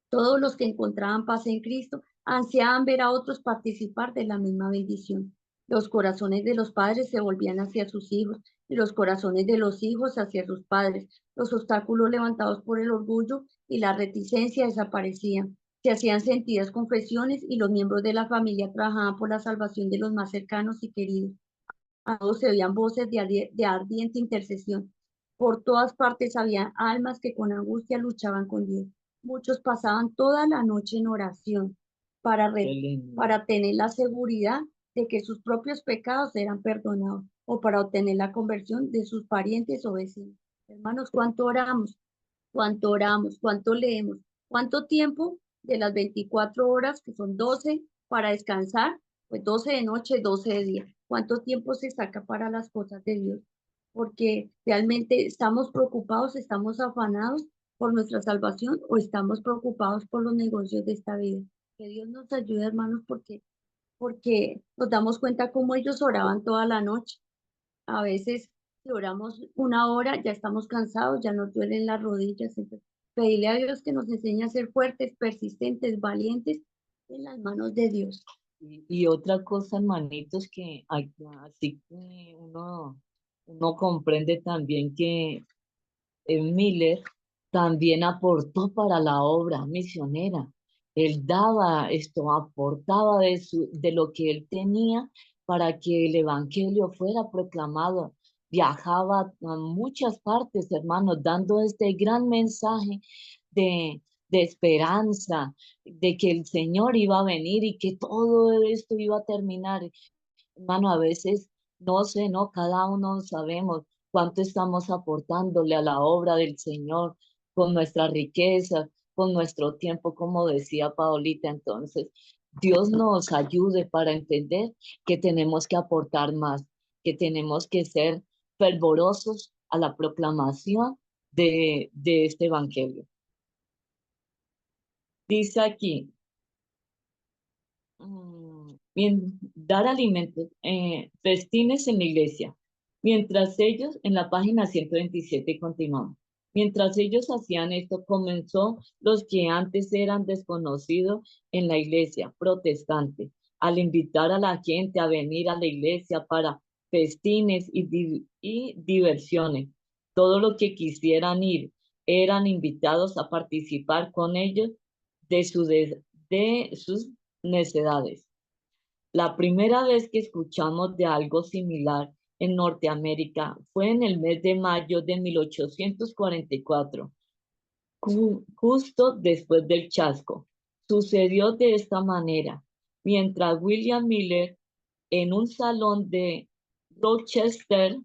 [SPEAKER 1] Todos los que encontraban paz en Cristo ansiaban ver a otros participar de la misma bendición. Los corazones de los padres se volvían hacia sus hijos y los corazones de los hijos hacia sus padres. Los obstáculos levantados por el orgullo y la reticencia desaparecían. Se hacían sentidas confesiones y los miembros de la familia trabajaban por la salvación de los más cercanos y queridos. A todos se oían voces de ardiente intercesión. Por todas partes había almas que con angustia luchaban con Dios. Muchos pasaban toda la noche en oración para tener la seguridad de que sus propios pecados eran perdonados. o para obtener la conversión de sus parientes o vecinos. Hermanos, ¿cuánto oramos? ¿Cuánto oramos? ¿Cuánto leemos? ¿Cuánto tiempo de las 24 horas, que son 12 para descansar? Pues 12 de noche, 12 de día. ¿Cuánto tiempo se saca para las cosas de Dios? Porque realmente estamos preocupados, estamos afanados por nuestra salvación o estamos preocupados por los negocios de esta vida. Que Dios nos ayude, hermanos, porque nos damos cuenta cómo ellos oraban toda la noche. A veces, si oramos una hora, ya estamos cansados, ya nos duelen las rodillas. Entonces, pedirle a Dios que nos enseñe a ser fuertes, persistentes, valientes en las manos de Dios.
[SPEAKER 2] Y otra cosa, hermanitos, que así que uno comprende también que Miller también aportó para la obra misionera. Él daba esto, aportaba de lo que él tenía para que el evangelio fuera proclamado. Viajaba a muchas partes, hermanos, dando este gran mensaje de esperanza, de que el Señor iba a venir y que todo esto iba a terminar. Hermano, a veces, no sé, ¿no? Cada uno sabemos cuánto estamos aportándole a la obra del Señor con nuestra riqueza, con nuestro tiempo, como decía Paulita. Entonces, Dios nos ayude para entender que tenemos que aportar más, que tenemos que ser fervorosos a la proclamación de este evangelio. Dice aquí, bien, dar alimentos, festines en la iglesia. Mientras ellos, en la página 127 continuamos. Mientras ellos hacían esto, comenzó los que antes eran desconocidos en la iglesia protestante, al invitar a la gente a venir a la iglesia para festines y diversiones. Todo lo que quisieran ir eran invitados a participar con ellos de sus necedades. La primera vez que escuchamos de algo similar en Norteamérica fue en el mes de mayo de 1844, justo después del chasco. Sucedió de esta manera. Mientras William Miller, en un salón de Rochester,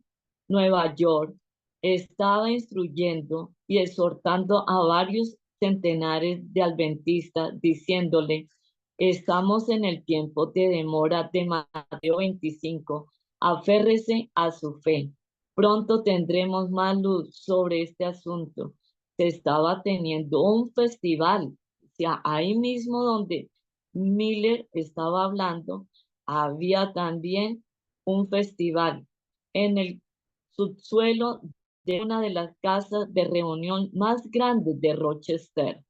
[SPEAKER 2] Nueva York, estaba instruyendo y exhortando a varios centenares de adventistas, diciéndole: estamos en el tiempo de demora de Mateo 25. Aférrese a su fe. Pronto tendremos más luz sobre este asunto. Se estaba teniendo un festival. O sea, ahí mismo donde Miller estaba hablando, había también un festival en el subsuelo de una de las casas de reunión más grandes de Rochester.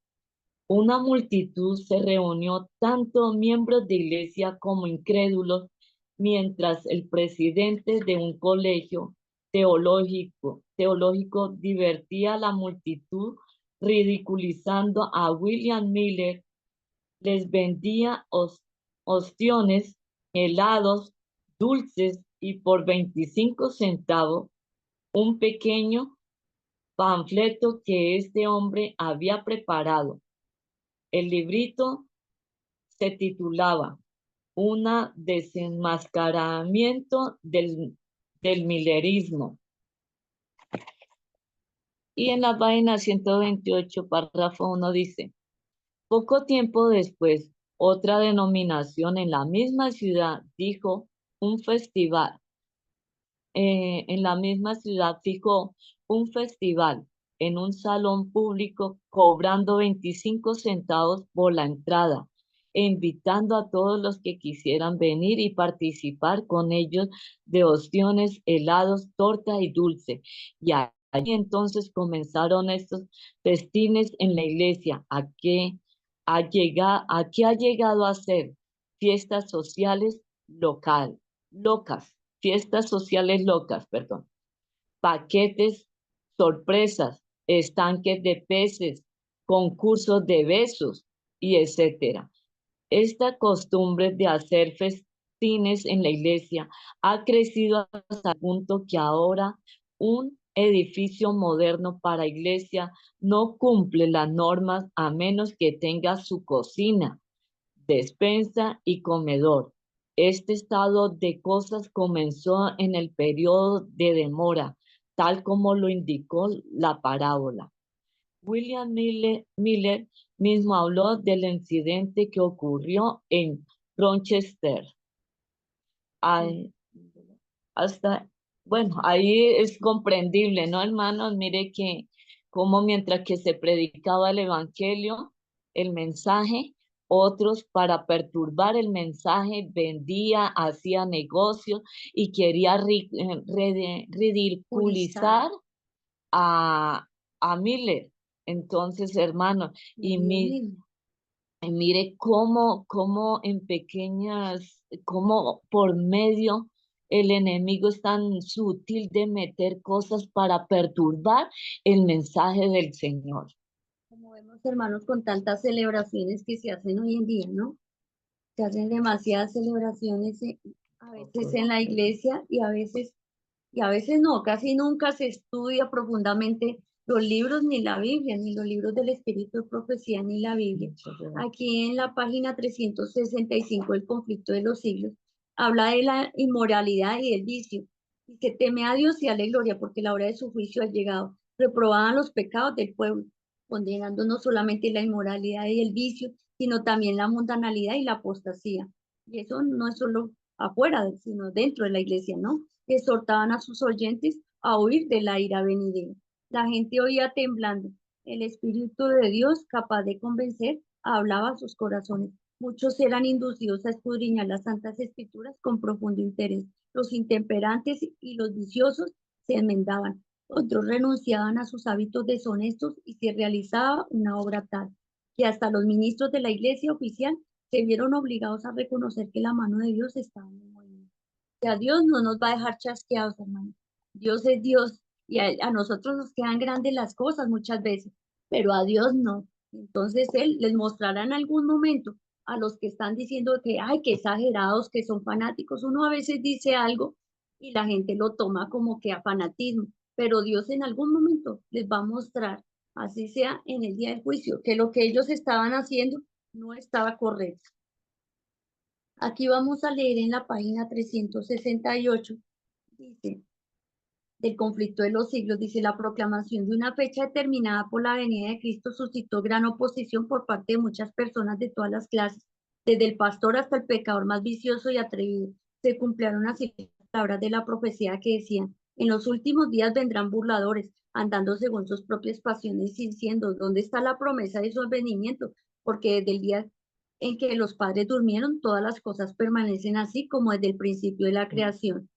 [SPEAKER 2] Una multitud se reunió, tanto miembros de iglesia como incrédulos, mientras el presidente de un colegio teológico divertía a la multitud ridiculizando a William Miller. Les vendía ostiones, helados, dulces y por 25 centavos un pequeño panfleto que este hombre había preparado. El librito se titulaba Una desenmascaramiento del millerismo. Y en la página 128, párrafo 1 dice: poco tiempo después, otra denominación en la misma ciudad dijo un festival. En la misma ciudad fijó un festival en un salón público, cobrando 25 centavos por la entrada e invitando a todos los que quisieran venir y participar con ellos de ostiones, helados, torta y dulce. Y ahí entonces comenzaron estos festines en la iglesia. Aquí ha llegado a ser fiestas sociales fiestas sociales locas, perdón, paquetes, sorpresas, estanques de peces, concursos de besos y etcétera. Esta costumbre de hacer festines en la iglesia ha crecido hasta el punto que ahora un edificio moderno para iglesia no cumple las normas a menos que tenga su cocina, despensa y comedor. Este estado de cosas comenzó en el periodo de demora, tal como lo indicó la parábola. William Miller mismo habló del incidente que ocurrió en Rochester. Hasta, bueno, ahí es comprendible, ¿no, hermanos? Mire que como mientras que se predicaba el evangelio, el mensaje, otros para perturbar el mensaje vendía, hacía negocios y quería ridiculizar a, a Miller. Entonces, hermano, y mire cómo en pequeñas, cómo por medio el enemigo es tan sutil de meter cosas para perturbar el mensaje del Señor.
[SPEAKER 1] Como vemos, hermanos, con tantas celebraciones que se hacen hoy en día, ¿no? Se hacen demasiadas celebraciones a veces en la iglesia y a veces no, casi nunca se estudia profundamente los libros ni la Biblia, ni los libros del Espíritu de Profecía, ni la Biblia. Aquí en la página 365, el conflicto de los siglos, habla de la inmoralidad y del vicio. Dice, teme a Dios y dale gloria, porque la hora de su juicio ha llegado. Reprobaban los pecados del pueblo, condenando no solamente la inmoralidad y el vicio, sino también la mundanalidad y la apostasía. Y eso no es solo afuera, sino dentro de la iglesia, ¿no? Exhortaban a sus oyentes a huir de la ira venidera. La gente oía temblando. El Espíritu de Dios, capaz de convencer, hablaba a sus corazones. Muchos eran inducidos a escudriñar las Santas Escrituras con profundo interés. Los intemperantes y los viciosos se enmendaban. Otros renunciaban a sus hábitos deshonestos y se realizaba una obra tal que hasta los ministros de la iglesia oficial se vieron obligados a reconocer que la mano de Dios estaba en el movimiento. O sea, Dios no nos va a dejar chasqueados, hermano. Dios es Dios y a nosotros nos quedan grandes las cosas muchas veces, pero a Dios no. Entonces Él les mostrará en algún momento a los que están diciendo que, ay, que exagerados, que son fanáticos. Uno a veces dice algo y la gente lo toma como que a fanatismo, pero Dios en algún momento les va a mostrar, así sea en el día del juicio, que lo que ellos estaban haciendo no estaba correcto. Aquí vamos a leer en la página 368, dice, del conflicto de los siglos, dice, la proclamación de una fecha determinada por la venida de Cristo suscitó gran oposición por parte de muchas personas de todas las clases, desde el pastor hasta el pecador más vicioso y atrevido. Se cumplieron así las palabras de la profecía que decían, en los últimos días vendrán burladores, andando según sus propias pasiones, diciendo, ¿dónde está la promesa de su advenimiento? Porque desde el día en que los padres durmieron, todas las cosas permanecen así como desde el principio de la creación.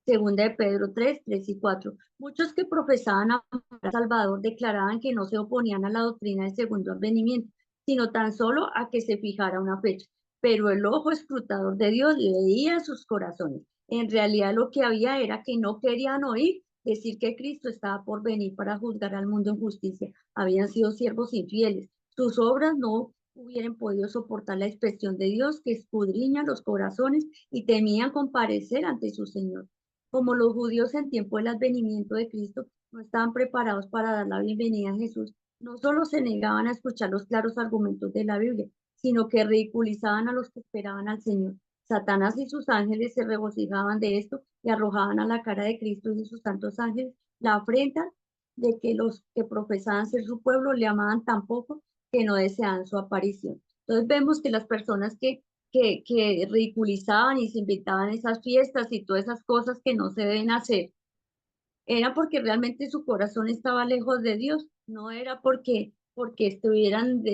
[SPEAKER 1] Segunda de Pedro 3, 3 y 4. Muchos que profesaban a Salvador declaraban que no se oponían a la doctrina del segundo advenimiento, sino tan solo a que se fijara una fecha. Pero el ojo escrutador de Dios leía sus corazones. En realidad lo que había era que no querían oír decir que Cristo estaba por venir para juzgar al mundo en justicia. Habían sido siervos infieles. Sus obras no hubieran podido soportar la expresión de Dios que escudriña los corazones y temían comparecer ante su Señor. Como los judíos en tiempo del advenimiento de Cristo no estaban preparados para dar la bienvenida a Jesús, no solo se negaban a escuchar los claros argumentos de la Biblia, sino que ridiculizaban a los que esperaban al Señor. Satanás y sus ángeles se regocijaban de esto y arrojaban a la cara de Cristo y de sus santos ángeles la afrenta de que los que profesaban ser su pueblo le amaban tan poco que no deseaban su aparición. Entonces vemos que las personas que ridiculizaban y se inventaban esas fiestas y todas esas cosas que no se deben hacer, era porque realmente su corazón estaba lejos de Dios, no era porque estuvieran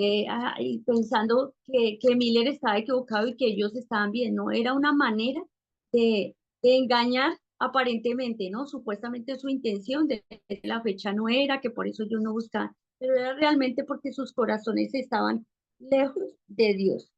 [SPEAKER 1] pensando que Miller estaba equivocado y que ellos estaban bien, no, era una manera de engañar aparentemente, ¿no? Supuestamente su intención de que la fecha no era, que por eso ellos no buscaban, pero era realmente porque sus corazones estaban lejos de Dios.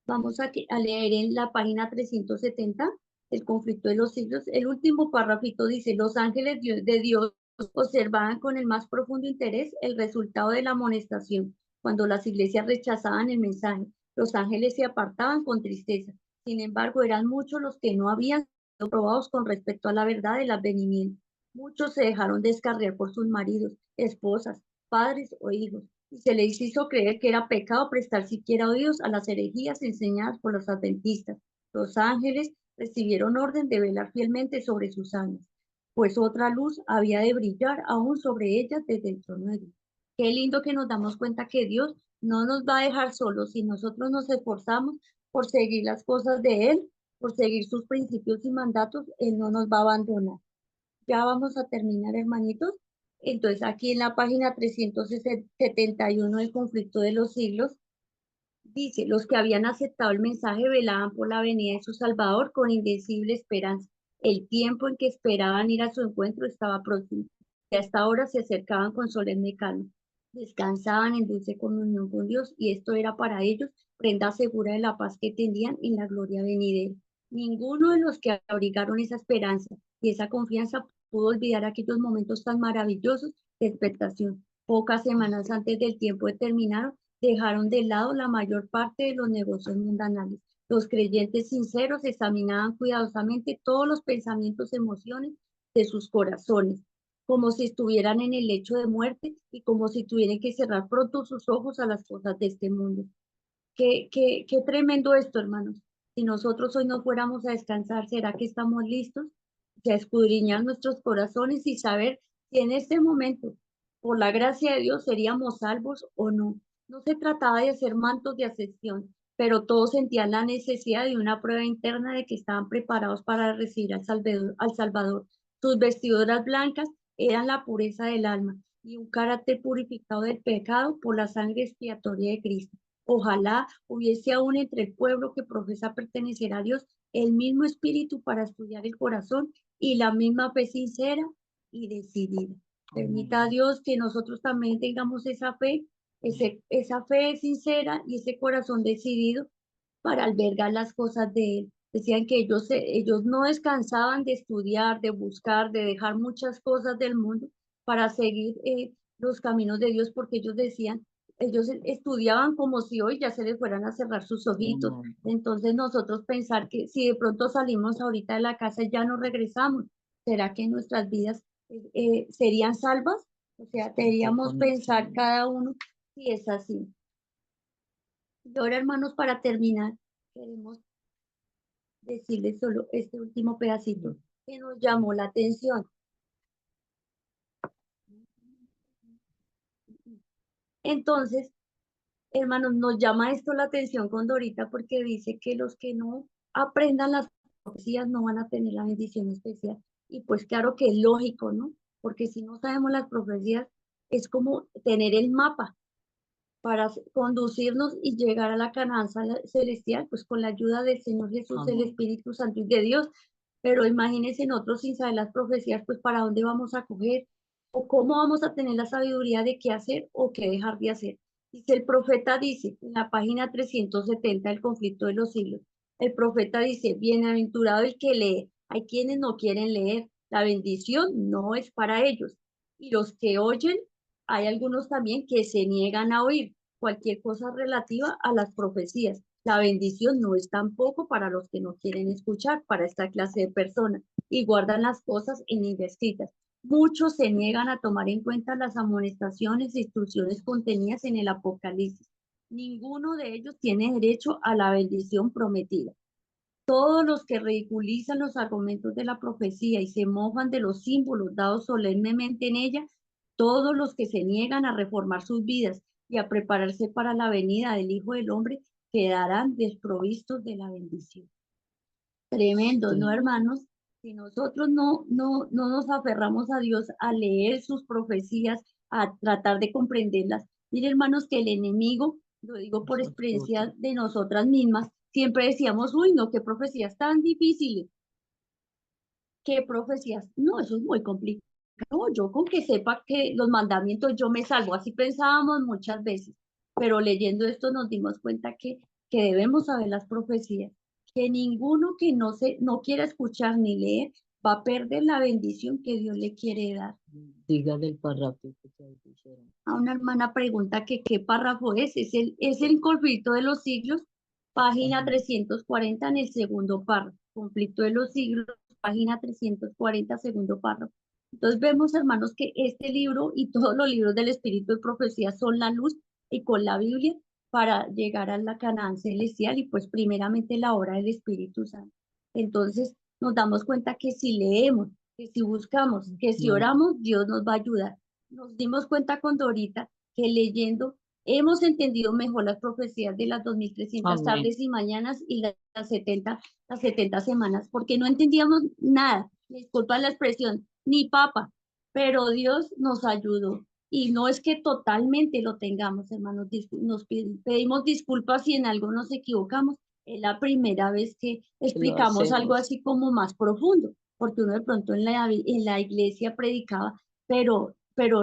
[SPEAKER 1] Vamos a leer en la página 370, el conflicto de los siglos. El último párrafito dice, los ángeles de Dios observaban con el más profundo interés el resultado de la amonestación. Cuando las iglesias rechazaban el mensaje, los ángeles se apartaban con tristeza. Sin embargo, eran muchos los que no habían sido probados con respecto a la verdad del advenimiento. Muchos se dejaron descarriar por sus maridos, esposas, padres o hijos y se les hizo creer que era pecado prestar siquiera oídos a las herejías enseñadas por los adventistas. Los ángeles recibieron orden de velar fielmente sobre sus almas, pues otra luz había de brillar aún sobre ellas desde el trono de Dios. Qué lindo que nos damos cuenta que Dios no nos va a dejar solos si nosotros nos esforzamos por seguir las cosas de Él, por seguir sus principios y mandatos. Él no nos va a abandonar. Ya vamos a terminar, hermanitos. Entonces, aquí en la página 371 del conflicto de los siglos, dice, los que habían aceptado el mensaje velaban por la venida de su Salvador con indecible esperanza. El tiempo en que esperaban ir a su encuentro estaba próximo, y hasta ahora se acercaban con solemne calma. Descansaban en dulce comunión con Dios, y esto era para ellos prenda segura de la paz que tendrían en la gloria venidera. Ninguno de los que abrigaron esa esperanza y esa confianza pudo olvidar aquellos momentos tan maravillosos de expectación. Pocas semanas antes del tiempo determinado, dejaron de lado la mayor parte de los negocios mundanales. Los creyentes sinceros examinaban cuidadosamente todos los pensamientos y emociones de sus corazones, como si estuvieran en el lecho de muerte y como si tuvieran que cerrar pronto sus ojos a las cosas de este mundo. Qué tremendo esto, hermanos. Si nosotros hoy no fuéramos a descansar, ¿será que estamos listos? A escudriñar nuestros corazones y saber si en este momento, por la gracia de Dios, seríamos salvos o no. No se trataba de hacer mantos de ascensión, pero todos sentían la necesidad de una prueba interna de que estaban preparados para recibir al Salvador. Sus vestiduras blancas eran la pureza del alma y un carácter purificado del pecado por la sangre expiatoria de Cristo. Ojalá hubiese aún entre el pueblo que profesa pertenecer a Dios el mismo espíritu para estudiar el corazón y la misma fe sincera y decidida. Permita a Dios que nosotros también tengamos esa fe, esa fe sincera y ese corazón decidido para albergar las cosas de Él. Decían que ellos no descansaban de estudiar, de buscar, de dejar muchas cosas del mundo para seguir los caminos de Dios, porque ellos decían, ellos estudiaban como si hoy ya se les fueran a cerrar sus ojitos. Entonces nosotros pensar que si de pronto salimos ahorita de la casa y ya no regresamos, ¿será que nuestras vidas serían salvas? O sea, deberíamos pensar cada uno si es así. Y ahora, hermanos, para terminar, queremos decirles solo este último pedacito que nos llamó la atención. Entonces, hermanos, nos llama esto la atención con Dorita porque dice que los que no aprendan las profecías no van a tener la bendición especial. Y pues claro que es lógico, ¿no? Porque si no sabemos las profecías, es como tener el mapa para conducirnos y llegar a la Canaán celestial, pues con la ayuda del Señor Jesús, el Espíritu Santo y de Dios. Pero imagínense nosotros sin saber las profecías, pues para dónde vamos a coger o cómo vamos a tener la sabiduría de qué hacer o qué dejar de hacer. Dice el profeta, dice en la página 370 del conflicto de los siglos, el profeta dice, bienaventurado el que lee. Hay quienes no quieren leer, la bendición no es para ellos. Y los que oyen, hay algunos también que se niegan a oír cualquier cosa relativa a las profecías. La bendición no es tampoco para los que no quieren escuchar, para esta clase de personas, y guardan las cosas en indescritas. Muchos se niegan a tomar en cuenta las amonestaciones e instrucciones contenidas en el Apocalipsis. Ninguno de ellos tiene derecho a la bendición prometida. Todos los que ridiculizan los argumentos de la profecía y se mofan de los símbolos dados solemnemente en ella, todos los que se niegan a reformar sus vidas y a prepararse para la venida del Hijo del Hombre, quedarán desprovistos de la bendición. Tremendo, ¿no, hermanos? Si nosotros no nos aferramos a Dios, a leer sus profecías, a tratar de comprenderlas. Mire, hermanos, que el enemigo, lo digo por experiencia de nosotras mismas, siempre decíamos, uy, no, qué profecías tan difíciles. ¿Qué profecías? No, eso es muy complicado. No, yo con que sepa que los mandamientos yo me salvo, así pensábamos muchas veces, pero leyendo esto nos dimos cuenta que debemos saber las profecías, que ninguno que no quiera escuchar ni leer va a perder la bendición que Dios le quiere dar.
[SPEAKER 2] Dígale el párrafo que dijeron.
[SPEAKER 1] A una hermana pregunta que qué párrafo es el conflicto de los siglos, página 340 en el segundo párrafo, conflicto de los siglos, página 340, segundo párrafo. Entonces vemos, hermanos, que este libro y todos los libros del Espíritu de Profecía son la luz y con la Biblia para llegar a la Canaán celestial y pues primeramente la obra del Espíritu Santo. Entonces nos damos cuenta que si leemos, que si buscamos, que si oramos, Dios nos va a ayudar. Nos dimos cuenta con Dorita que leyendo hemos entendido mejor las profecías de las 2300
[SPEAKER 2] Amén.
[SPEAKER 1] tardes y mañanas y las 70 semanas, porque no entendíamos nada. Disculpa la expresión, ni papa, pero Dios nos ayudó. Y no es que totalmente lo tengamos, hermanos, nos pedimos disculpas si en algo nos equivocamos. Es la primera vez que
[SPEAKER 2] Lo
[SPEAKER 1] explicamos algo
[SPEAKER 2] hacemos.
[SPEAKER 1] así como más profundo, porque uno de pronto en la iglesia predicaba, pero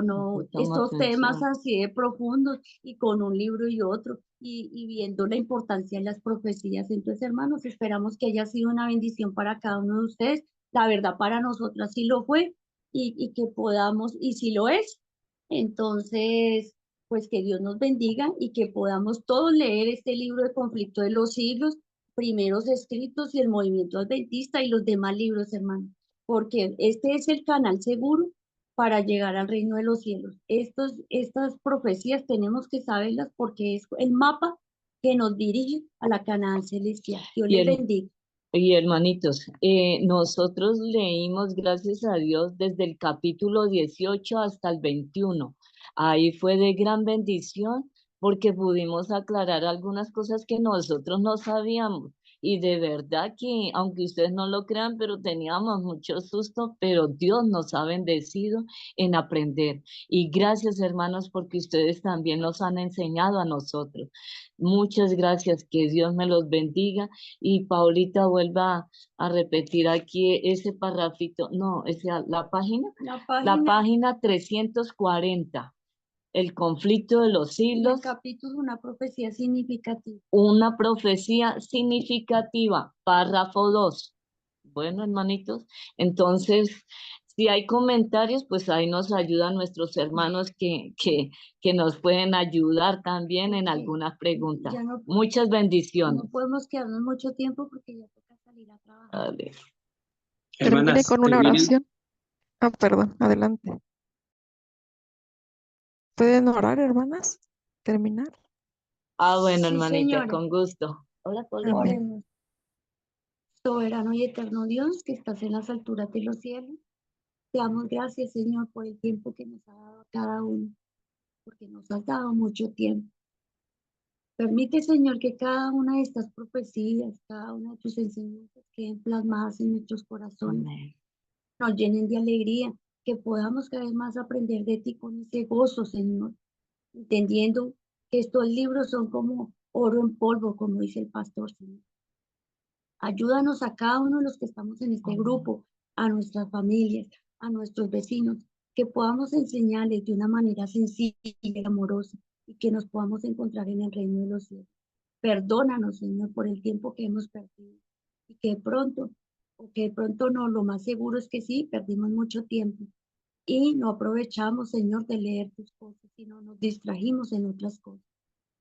[SPEAKER 1] no
[SPEAKER 2] Toma
[SPEAKER 1] estos temas
[SPEAKER 2] atención.
[SPEAKER 1] así de profundos y con un libro y otro y viendo la importancia de las profecías. Entonces, hermanos, esperamos que haya sido una bendición para cada uno de ustedes. La verdad, para nosotras sí lo fue y que podamos, y si lo es, entonces, pues que Dios nos bendiga y que podamos todos leer este libro de Conflicto de los Siglos, primeros escritos y el movimiento adventista y los demás libros, hermano, porque este es el canal seguro para llegar al reino de los cielos. Estas profecías tenemos que saberlas porque es el mapa que nos dirige a la Canaán celestial. Dios
[SPEAKER 2] Y,
[SPEAKER 1] les bendiga.
[SPEAKER 2] y hermanitos, nosotros leímos, gracias a Dios, desde el capítulo 18 hasta el 21. Ahí fue de gran bendición porque pudimos aclarar algunas cosas que nosotros no sabíamos. Y de verdad que, aunque ustedes no lo crean, pero teníamos mucho susto, pero Dios nos ha bendecido en aprender. Y gracias, hermanos, porque ustedes también nos han enseñado a nosotros. Muchas gracias, que Dios me los bendiga. Y Paulita vuelva a repetir aquí ese parrafito, no, la página 340, el conflicto de los
[SPEAKER 1] En el
[SPEAKER 2] siglos,
[SPEAKER 1] capítulo una profecía significativa.
[SPEAKER 2] una profecía significativa, párrafo 2. Bueno, hermanitos, entonces, si hay comentarios, pues ahí nos ayudan nuestros hermanos que nos pueden ayudar también en
[SPEAKER 1] Porque
[SPEAKER 2] algunas preguntas.
[SPEAKER 1] ya no,
[SPEAKER 2] Muchas bendiciones.
[SPEAKER 1] no podemos quedarnos mucho tiempo porque ya toca salir a trabajar.
[SPEAKER 2] Dale.
[SPEAKER 3] Termine
[SPEAKER 4] Hermanas,
[SPEAKER 3] con una
[SPEAKER 4] terminen.
[SPEAKER 3] oración. Ah, perdón, adelante. ¿Pueden orar, hermanas? ¿Terminar?
[SPEAKER 2] Bueno,
[SPEAKER 1] Sí,
[SPEAKER 2] hermanita,
[SPEAKER 1] señora,
[SPEAKER 2] con gusto. Hola, Paulita.
[SPEAKER 3] Amén.
[SPEAKER 1] oremos. Soberano y eterno Dios, que estás en las alturas de los cielos, te damos gracias, Señor, por el tiempo que nos ha dado a cada uno, porque nos has dado mucho tiempo. Permite, Señor, que cada una de estas profecías, cada una de tus enseñanzas queden plasmadas en nuestros corazones,
[SPEAKER 2] Amén.
[SPEAKER 1] nos llenen de alegría, que podamos cada vez más aprender de ti con ese gozo, Señor, entendiendo que estos libros son como oro en polvo, como dice el pastor, Señor. Ayúdanos a cada uno de los que estamos en este grupo, a nuestras familias, a nuestros vecinos, que podamos enseñarles de una manera sencilla y amorosa y que nos podamos encontrar en el reino de los cielos. Perdónanos, Señor, por el tiempo que hemos perdido y que de pronto no, lo más seguro es que sí, perdimos mucho tiempo y no aprovechamos, Señor, de leer tus cosas, sino nos distrajimos en otras cosas.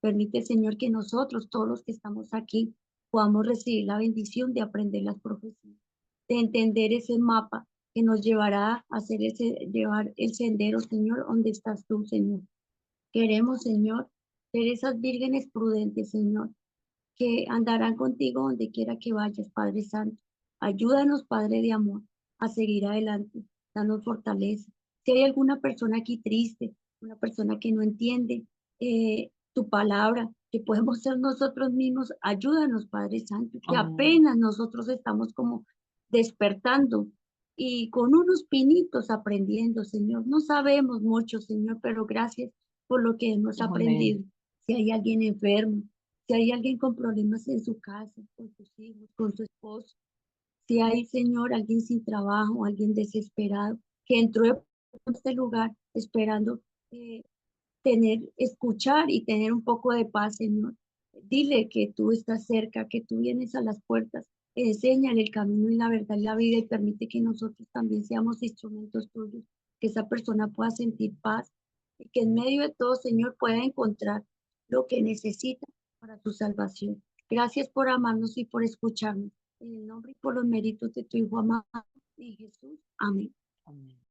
[SPEAKER 1] Permite, Señor, que nosotros, todos los que estamos aquí, podamos recibir la bendición de aprender las profecías, de entender ese mapa que nos llevará a llevar el sendero, Señor, donde estás tú, Señor. Queremos, Señor, ser esas vírgenes prudentes, Señor, que andarán contigo donde quiera que vayas, Padre Santo. Ayúdanos, Padre de amor, a seguir adelante, danos fortaleza. Si hay alguna persona aquí triste, una persona que no entiende tu palabra, que podemos ser nosotros mismos, ayúdanos, Padre Santo, que
[SPEAKER 2] Amén.
[SPEAKER 1] apenas nosotros estamos como despertando y con unos pinitos aprendiendo, Señor. No sabemos mucho, Señor, pero gracias por lo que hemos
[SPEAKER 2] Amén.
[SPEAKER 1] aprendido. Si hay alguien enfermo, si hay alguien con problemas en su casa, con sus hijos, con su esposo, si hay, Señor, alguien sin trabajo, alguien desesperado, que entró en este lugar esperando escuchar y tener un poco de paz, Señor. Dile que tú estás cerca, que tú vienes a las puertas, enséñale el camino y la verdad y la vida y permite que nosotros también seamos instrumentos tuyos, que esa persona pueda sentir paz y que en medio de todo, Señor, pueda encontrar lo que necesita para su salvación. Gracias por amarnos y por escucharnos. En el nombre y por los méritos de tu Hijo amado, en Jesús. Amén.
[SPEAKER 2] Amén.